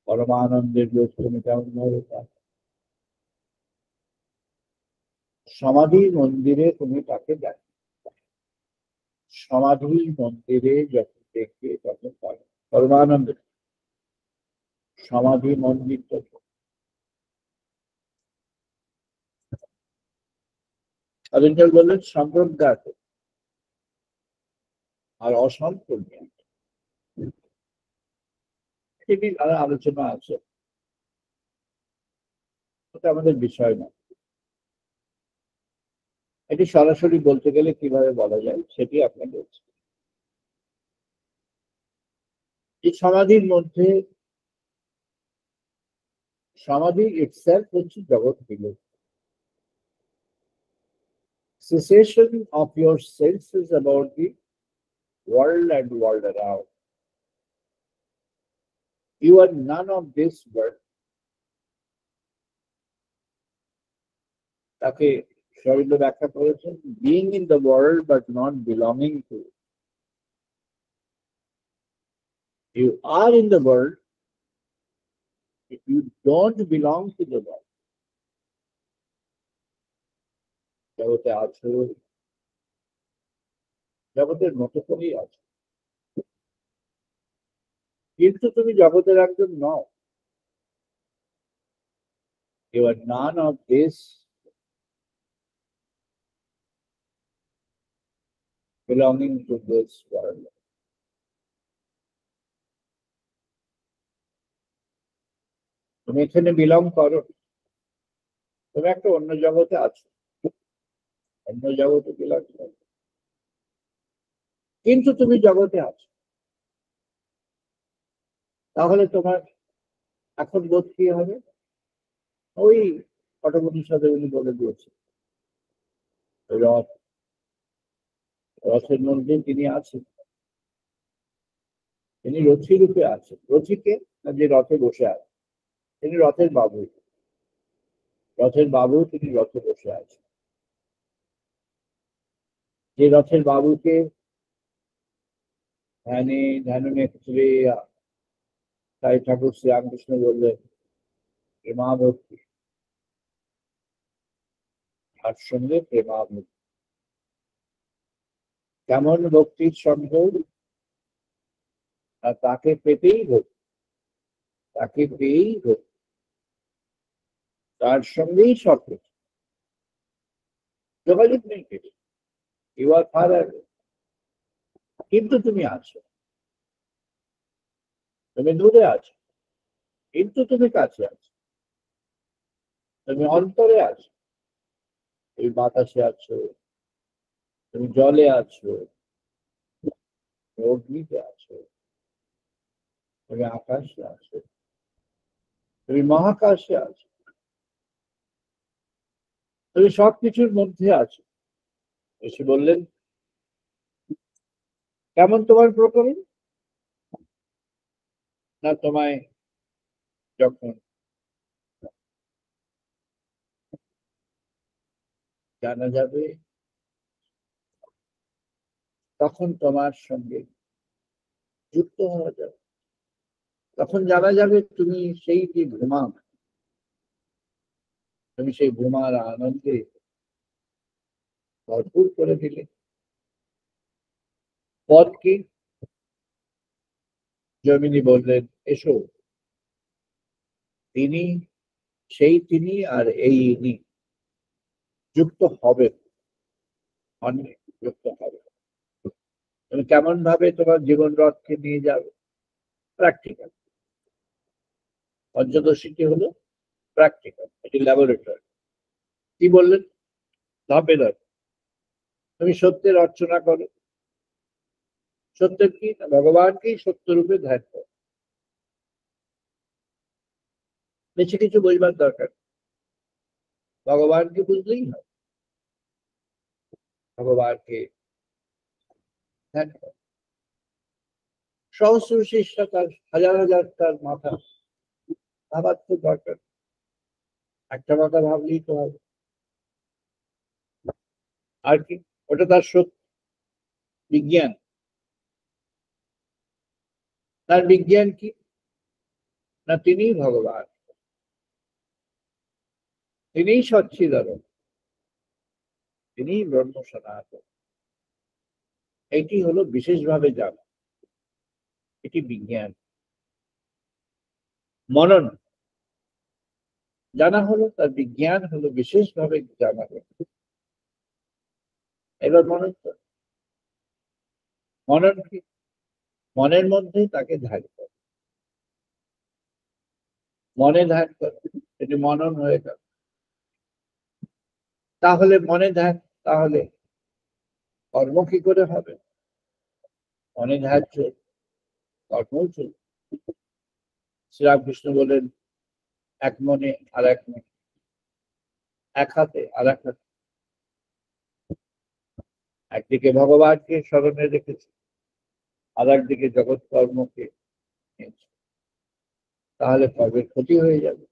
পরমানন্দের বোধ তুমি কেমন ভাবে পান? সমাধি মন্দিরে তুমি তাকে দেখো, সমাধি মন্দিরে যখন দেখবে তখন পাবে পরমানন্দ। সমাধি মন্দির তো অরিন্দর বললেন সম্প্রজ্ঞাত আর অসম্পূর্ণ, সেটি আলোচনা আছে, এটা আমাদের বিষয় না। এটি সরাসরি বলতে গেলে কিভাবে বলা যায় সেটি আপনাকে বলছি। এই সমাধির মধ্যে সমাধি itself হচ্ছে জগৎ বিলুপ্ত। Cessation of your senses about the world and world around. You are none of this world. তাকে শরীর ব্যাখ্যা করেছেন, being in the world but not belonging to it. You are in the world, if you don't belong to the world. জগতে আছো, জগতের মতো করেই আছো, কিন্তু তুমি জগতের একজন নও। You are none of this belonging to this world. তুমি এখানে বিলং করো, তুমি একটা অন্য জগতে আছো, অন্য জগতে বিলং করো, কিন্তু তুমি জগতে আছো। তাহলে তোমার এখন বোধ কি হবে? ওই পটোপনিষদে উনি বলে দিয়েছে, রথ, রথের মধ্যে তিনি আছেন, তিনি রথী রূপে আছেন। রথীকে যে রথে বসে আছে, তিনি রথের বাবু, রথের বাবু, তিনি রথে বসে আছেন। যে রথের বাবুকে ধ্যানে ধ্যান নেত্রে তাই ঠাকুর শ্রীরামকৃষ্ণ বললেন প্রেমা ভক্তি, তার সঙ্গে প্রেমা ভক্তি। কেমন ভক্তির সম্ভব? তাকে পেতেই ভক্তি, তাকে পেয়েই ভক্তি, তার সঙ্গেই সব কিছু, যোগাযোগ নেই কিছু। ইউ আর ফার অ্যাওয়ে, কিন্তু তুমি আছো, তুমি দূরে আছো, কিন্তু তুমি কাছে আছো, তুমি অন্তরে আছো, তুমি বাতাসে আছো, তুমি জলে আছো, তুমি অগ্নিতে আছো, তুমি আকাশে আছো, তুমি মহাকাশে আছো, তুমি সবকিছুর মধ্যে আছো। এসে বললেন কেমন তোমার প্রকরণ? না তোমায় যখন জানা যাবে তখন তোমার সঙ্গে যুক্ত হওয়া যাবে, তখন জানা যাবে তুমি সেই যে ঘুমা, তুমি সেই ঘুমার আনন্দে ভরপুর করে দিলে। পথ কি? জমিনী বললেন এসো, তিনি, সেই তিনি আর এই ইনি যুক্ত হবে, অনেক যুক্ত হবে। তুমি কেমন ভাবে তোমার জীবন রথকে নিয়ে যাবে? প্র্যাকটিক্যাল। পঞ্চদশীটি হলো প্র্যাকটিক্যাল, এটি ল্যাবরেটরি। কি বললেন? ধাপে ধাপে তুমি সত্যের অর্চনা করো। সত্যের কি? ভগবানকেই সত্য রূপে ধ্যান করো। বেশি কিছু বুঝবার দরকার, ভগবানকে বুঝলেই হয়। ভগবানকে ধ্যান করো। সহস্র শিষ্য তার হাজার হাজার তার মাথা ভাবার তো দরকার, একটা মাথা ভাবলেই তো হবে। আর কি? ওটা তার সত্য বিজ্ঞান। তার বিজ্ঞান কি? না তিনিই ভগবান, তিনিই সচ্চিদানন্দ, তিনিই ব্রহ্ম সনাতন। এটি হলো বিশেষভাবে জানা, এটি বিজ্ঞান। মনন জানা হলো, তার বিজ্ঞান হলো বিশেষভাবে জানা হলো। এবার মনন তো, মনন কি? মনের মধ্যে তাকে ধ্যান করে, মনে ধ্যান করে, এটি মনন হয়ে গেল। তাহলে মনে ধ্যান, তাহলে কর্ম কি করে হবে? মনে ধ্যান চলবে, কর্মও চলবে। শ্রীরামকৃষ্ণ বলেন এক মনে আর এক মনে, এক হাতে আর এক হাতে। একদিকে ভগবানকে স্মরণে রেখেছে, আর একদিকে জগৎ কর্মকে নিয়েছে। তাহলে কর্মের ক্ষতি হয়ে যাবে,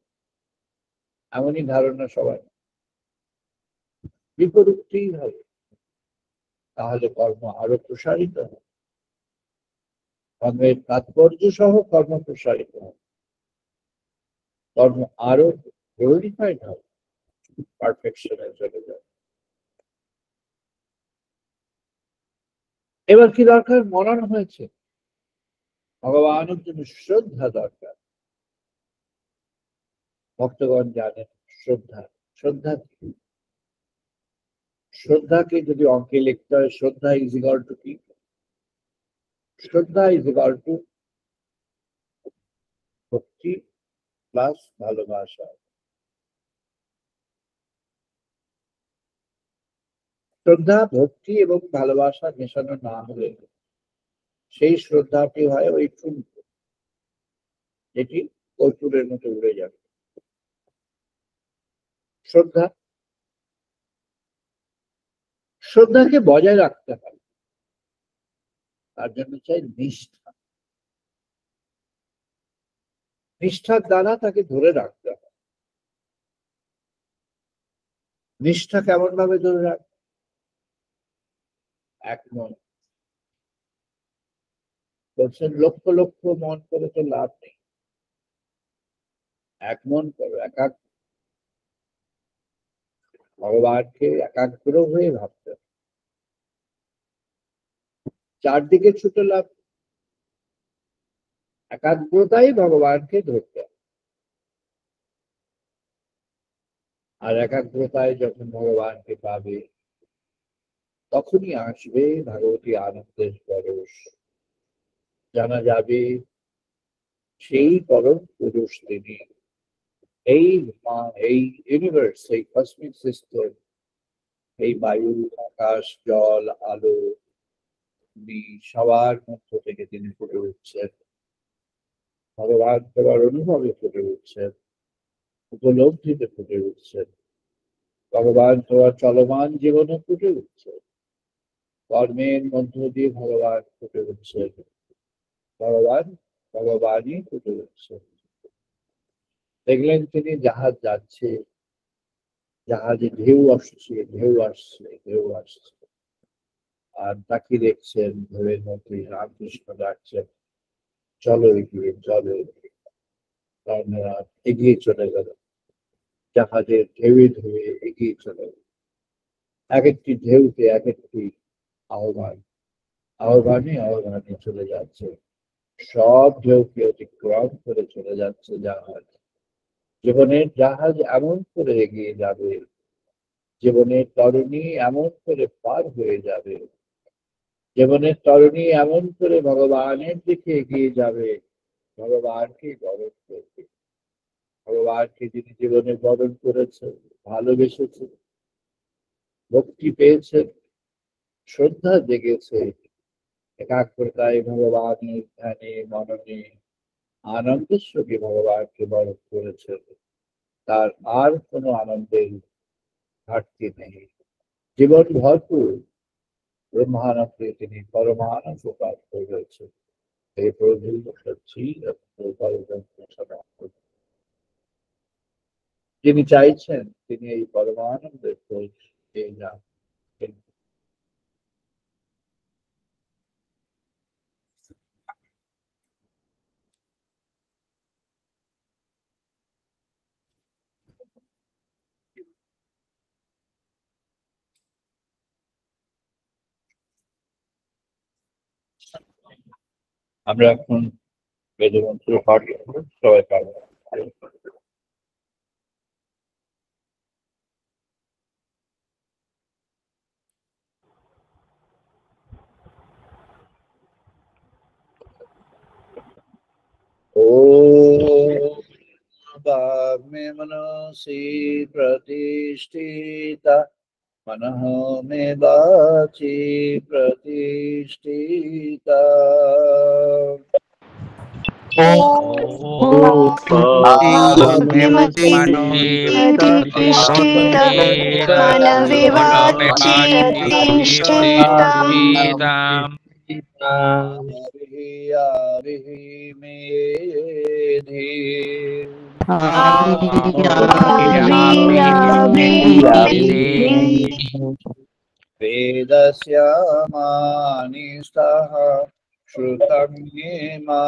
এমনই ধারণা সবাই। বিপরীতই হবে, তাহলে কর্ম আরো প্রসারিত হবে, কর্মের তাৎপর্য সহ কর্ম প্রসারিত হবে, কর্ম আরো গ্লোরিফাইড হবে, পারফেকশনে চলে যাবে। এবার কি দরকার? মনন হয়েছে, ভগবানের জন্য শ্রদ্ধা দরকার। ভক্তগণ জানেন শ্রদ্ধা, শ্রদ্ধা কি? শ্রদ্ধাকে যদি অঙ্কে লিখতে হয়, শ্রদ্ধা ইজ ইকুয়াল টু কি? শ্রদ্ধা ইজ ইকুয়াল টু ভক্তি প্লাস ভালোবাসা। শ্রদ্ধা, ভক্তি এবং ভালোবাসা মেশানো না হলে সেই শ্রদ্ধাটি হয় ওই ফুল, যেটি কর্পূরের মতো উড়ে যাবে। শ্রদ্ধা, শ্রদ্ধাকে বজায় রাখতে হয়, তার জন্য চাই নিষ্ঠা। নিষ্ঠার দ্বারা তাকে ধরে রাখতে হয়। নিষ্ঠা কেমন ভাবে ধরে রাখবে? এক মন বলছেন, লক্ষ লক্ষ মন করে তো লাভ নেই, এক মন করো, একাক ভগবানকে একাগ্র হয়ে ভাবতে হবে। চারদিকে ছুটে লাভ, একাগ্রতাই ভগবানকে ধরতে হবে। আর একাগ্রতায় যখন ভগবানকে পাবে, তখনই আসবে ভাগবতী আনন্দের পরশ, জানা যাবে সেই পরম পুরুষ তিনি। এই এই ইউনিভার্স, এই কসমিক সিস্টেম, এই বায়ু, আকাশ, জল, আলো, সবার মধ্য থেকে তিনি ফুটে উঠছেন। ভগবান সবার অনুভবে ফুটে উঠছেন, উপলব্ধিতে ফুটে উঠছেন। ভগবান সবার চলমান জীবনে ফুটে উঠছেন, কর্মের মধ্য দিয়ে ভগবান ফুটে উঠছেন। ভগবানই ফুটে উঠছেন। দেখলেন তিনি জাহাজ যাচ্ছে, জাহাজে ঢেউ আসছে, ঢেউ আসছে, ঢেউ আসছে, আর তাকে দেখছেন ঢেউয়ের মধ্যে রামকৃষ্ণ ডাকছেন, চলো এগিয়ে, চলো এগিয়ে। এগিয়ে চলে গেল, জাহাজের ঢেউয়ে ঢেউয়ে এগিয়ে চলে গেল। এক একটি ঢেউতে এক একটি আহ্বান, আহ্বানে আহ্বানে চলে যাচ্ছে, সব ঢেউকে অতিক্রম করে চলে যাচ্ছে জাহাজ। জীবনের জাহাজ এমন করে এগিয়ে যাবে, জীবনের তরণী এমন করে পার হয়ে যাবে, জীবনের তরণী এমন করে ভগবানের দিকে এগিয়ে যাবে, ভগবানকে বরণ করবে। ভগবানকে যিনি জীবনে বরণ করেছেন, ভালোবেসেছেন, ভক্তি পেয়েছেন, শ্রদ্ধা জেগেছে, একাগ্রতায় ভগবানের ধ্যানে মননে আনন্দের সঙ্গে ভগবানকে বরণ করেছেন, তার আর কোনো আনন্দের ঘাটতি নেই। জীবন ভরপুর ব্রহ্মানন্দে তিনি পরমানন্দ প্রাপ্ত হয়েছেন। এই প্রভু সচ্ছি যিনি চাইছেন তিনি এই পরমানন্দের খোঁজ পেয়ে যান। আমরা এখন বেদমন্ত্র পাঠ করবো, সবাই পারবো। ॐ वाग्मे मनसि प्रतिष्ठिता, मनः मे वाचि प्रतिष्ठिता। वेदस्यामानिस्तः श्रुतं मे मा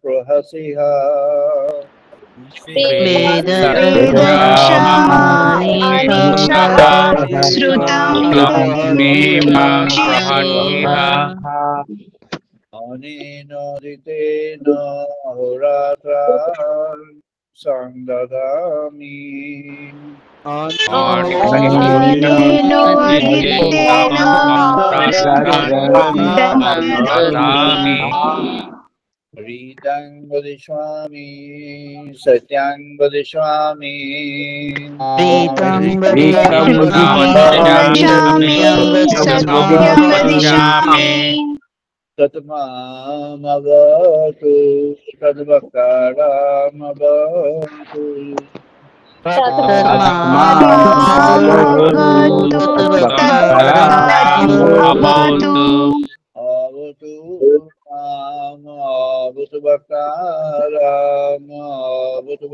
प्रहसिहा अनेनोदितेन अहोरात्रान् संददामि रीतं वदिष्यामि सत्यं वदिष्यामि तत्मामवतु तद्वक्तारमवतु अवतु अवतु वक्तारम् अवतु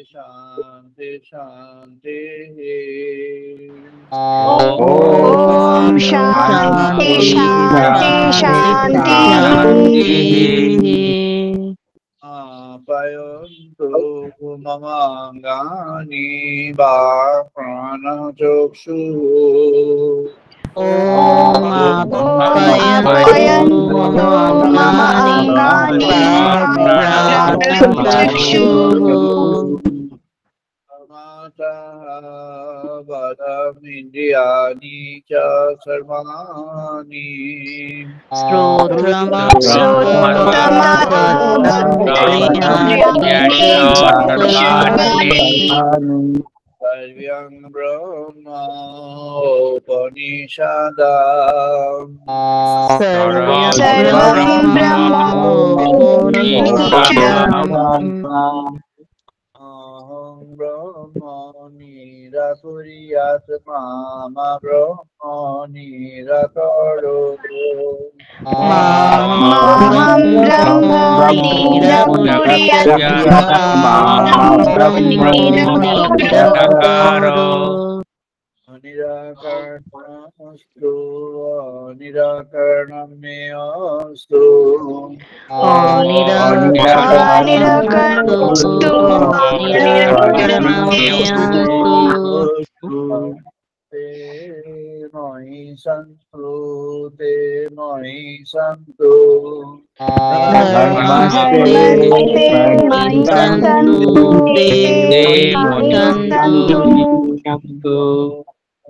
शांति शांति शांति ओम शांति शांति शांति आपायन्तु ममांगानि बाप्राणचक्षुः ओम आपायन्तु मम अंगानि प्राणचक्षुः वदमिन्द्रियाणि च सर्वाणि सर्वं ब्रह्मोपनिषदाम् अहं ब्रह्म निराकुर्यात् मा ब्रह्म निराकरोतु निराकरणमस्तु निराकरणं मे अस्तु ते मयि सन्तु ते मयि सन्तु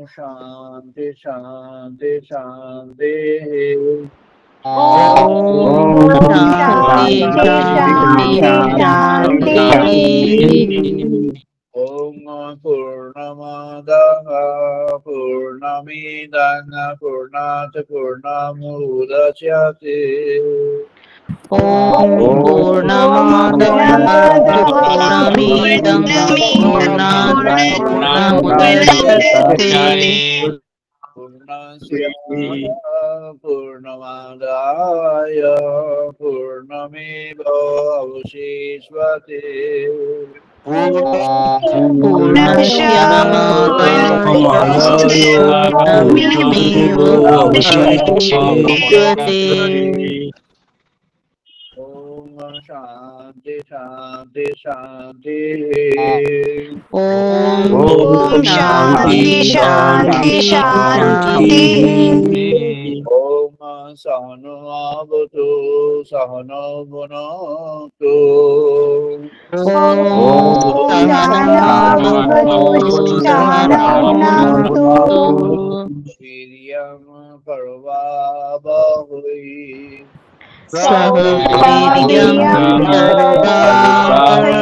शांति शांति शांति ओम पूर्णमदः पूर्णमिदं पूर्णात् पूर्णमुदच्यते ओम पूर्णमदः पूर्णमिदं पूर्णात् पूर्णस्य पूर्णमादाय पूर्णमेवावशिष्यते ओम शांति शांति शांति ओम शांति शांति शांति ओम सहनो भवतु सहनो भुनक्तु ओम वीर्यं करवावहै सह वीर्यं करवावहै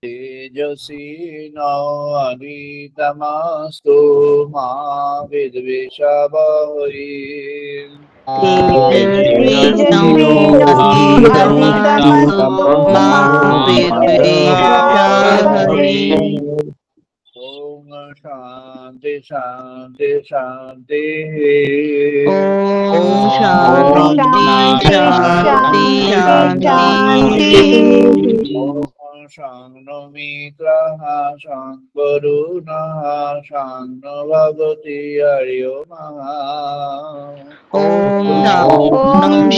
तेजस्विनावधीतमस्तु मा विद्विषावहै तेजस्विनावधीतमस्तु मा विद्विषावहै ओम शांति शांति शांति ॐ शान्ति शान्ति शान्ति ओम शांनो मित्रः शांवरुणः शांनो भगवति हरिओ ॐ ॐ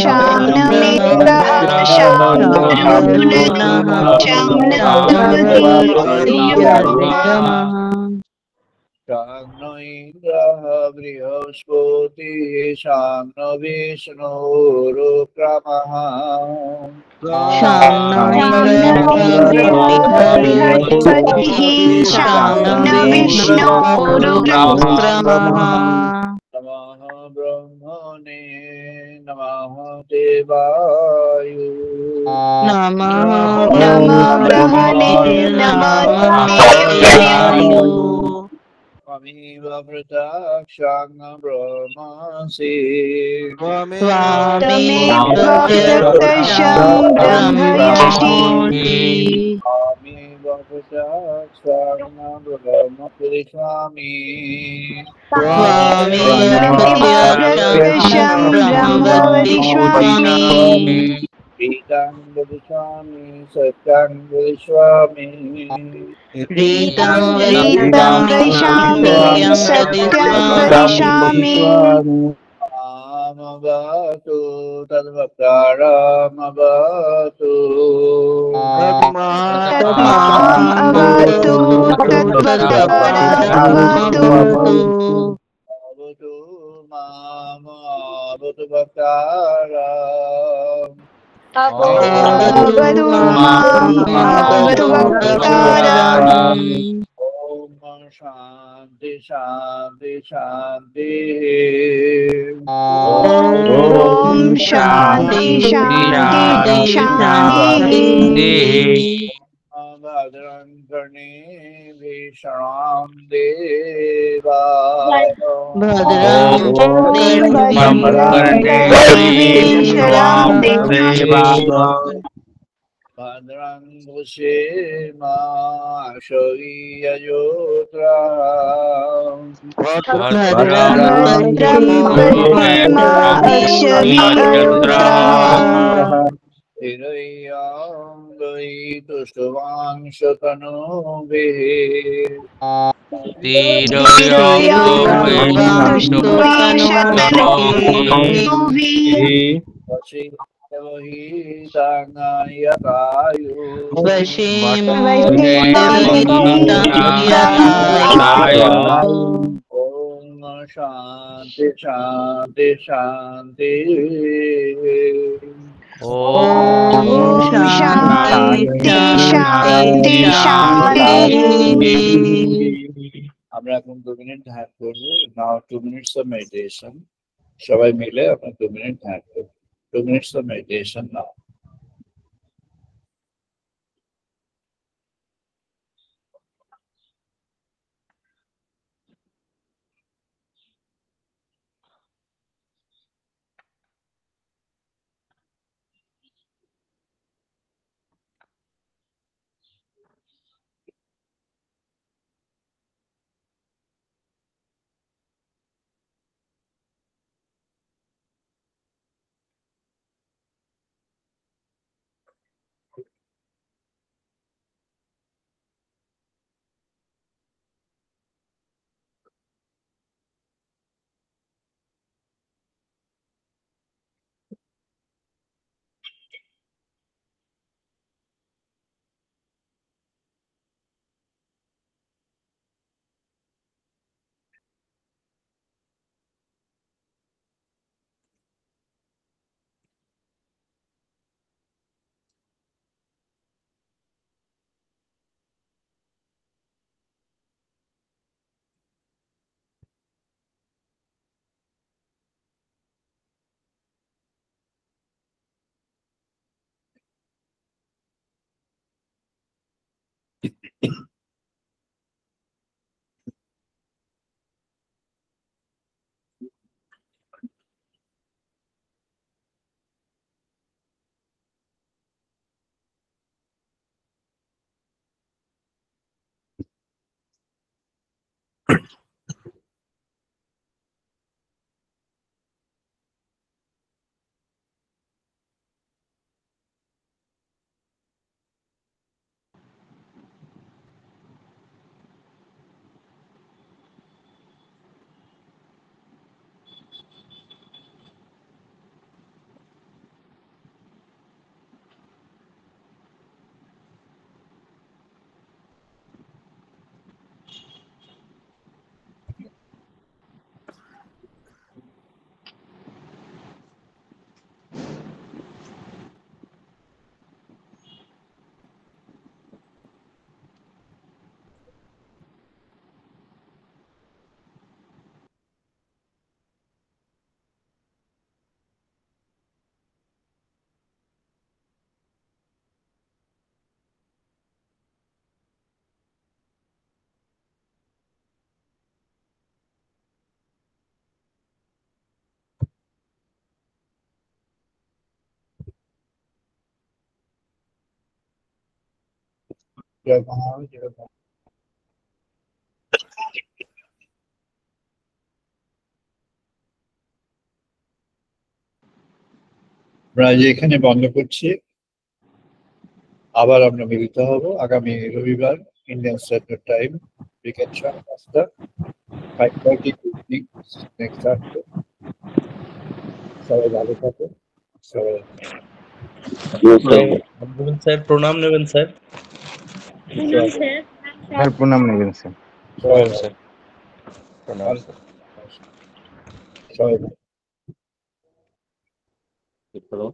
शान्नमित्रः शान्वरुणः शान्नभगवति शान्तिर्भगवत्याः शान्नो इन्द्रः बृहस्पतिः शान्नो विष्णुरुक्रमः बृहस्पतिः शान्नो विष्णुरुक्रमः नमः ब्रह्मणे नमः देवाय नमः ब्रह्मणे नमः देवाय त्वमेव प्रत्यक्षं ब्रह्मासि त्वमेव प्रत्यक्षं ब्रह्मयसि त्वमेव प्रत्यक्षं ब्रह्म पुरुषामि त्वमेव प्रत्यक्षं ब्रह्म वदिष्यामि रीतं वदिष्यामि सत्यं वदिष्यामि रीतं रीतं वदिष्यामि सत्यं वदिष्यामि मामवतु तद्वक्तारमवतु तत्माम् अवतु तद्वक्तारमवतु अवतु मामवतु वक्तारम् अवतु माम् अवतु वक्तारम् ओम शांति शांति शांति ॐ शान्ति शान्ति शान्ति भद्रं कर्णेभिः शृणां देवा भद्रं भद्रं भुषेमाशय्यजोत्रा ओम शांति शांति शांति ॐ शान्ति शान्ति शान्ति আমরা এখন 2 মিনিট ধ্যান করব নাও 2 minutes of meditation সবাই মিলে আমরা 2 মিনিট ধ্যান করব 2 minutes of meditation নাও জয় মা, জয় মা। আমরা আজ এখানে বন্ধ করছি। আবার আমরা মিলিত হব আগামী রবিবার ইন্ডিয়ান স্ট্যান্ডার্ড টাইম বিকেল 5:30 5:30 ইভিনিং নেক্সট আসবে। সবাই ভালো থাকুন। সবাই স্যার প্রণাম নেবেন স্যার। স্যার প্রণাম নেবেন স্যার। সবাই স্যার প্রণাম ভালো স্যার। সবাই ভালো। কি করো?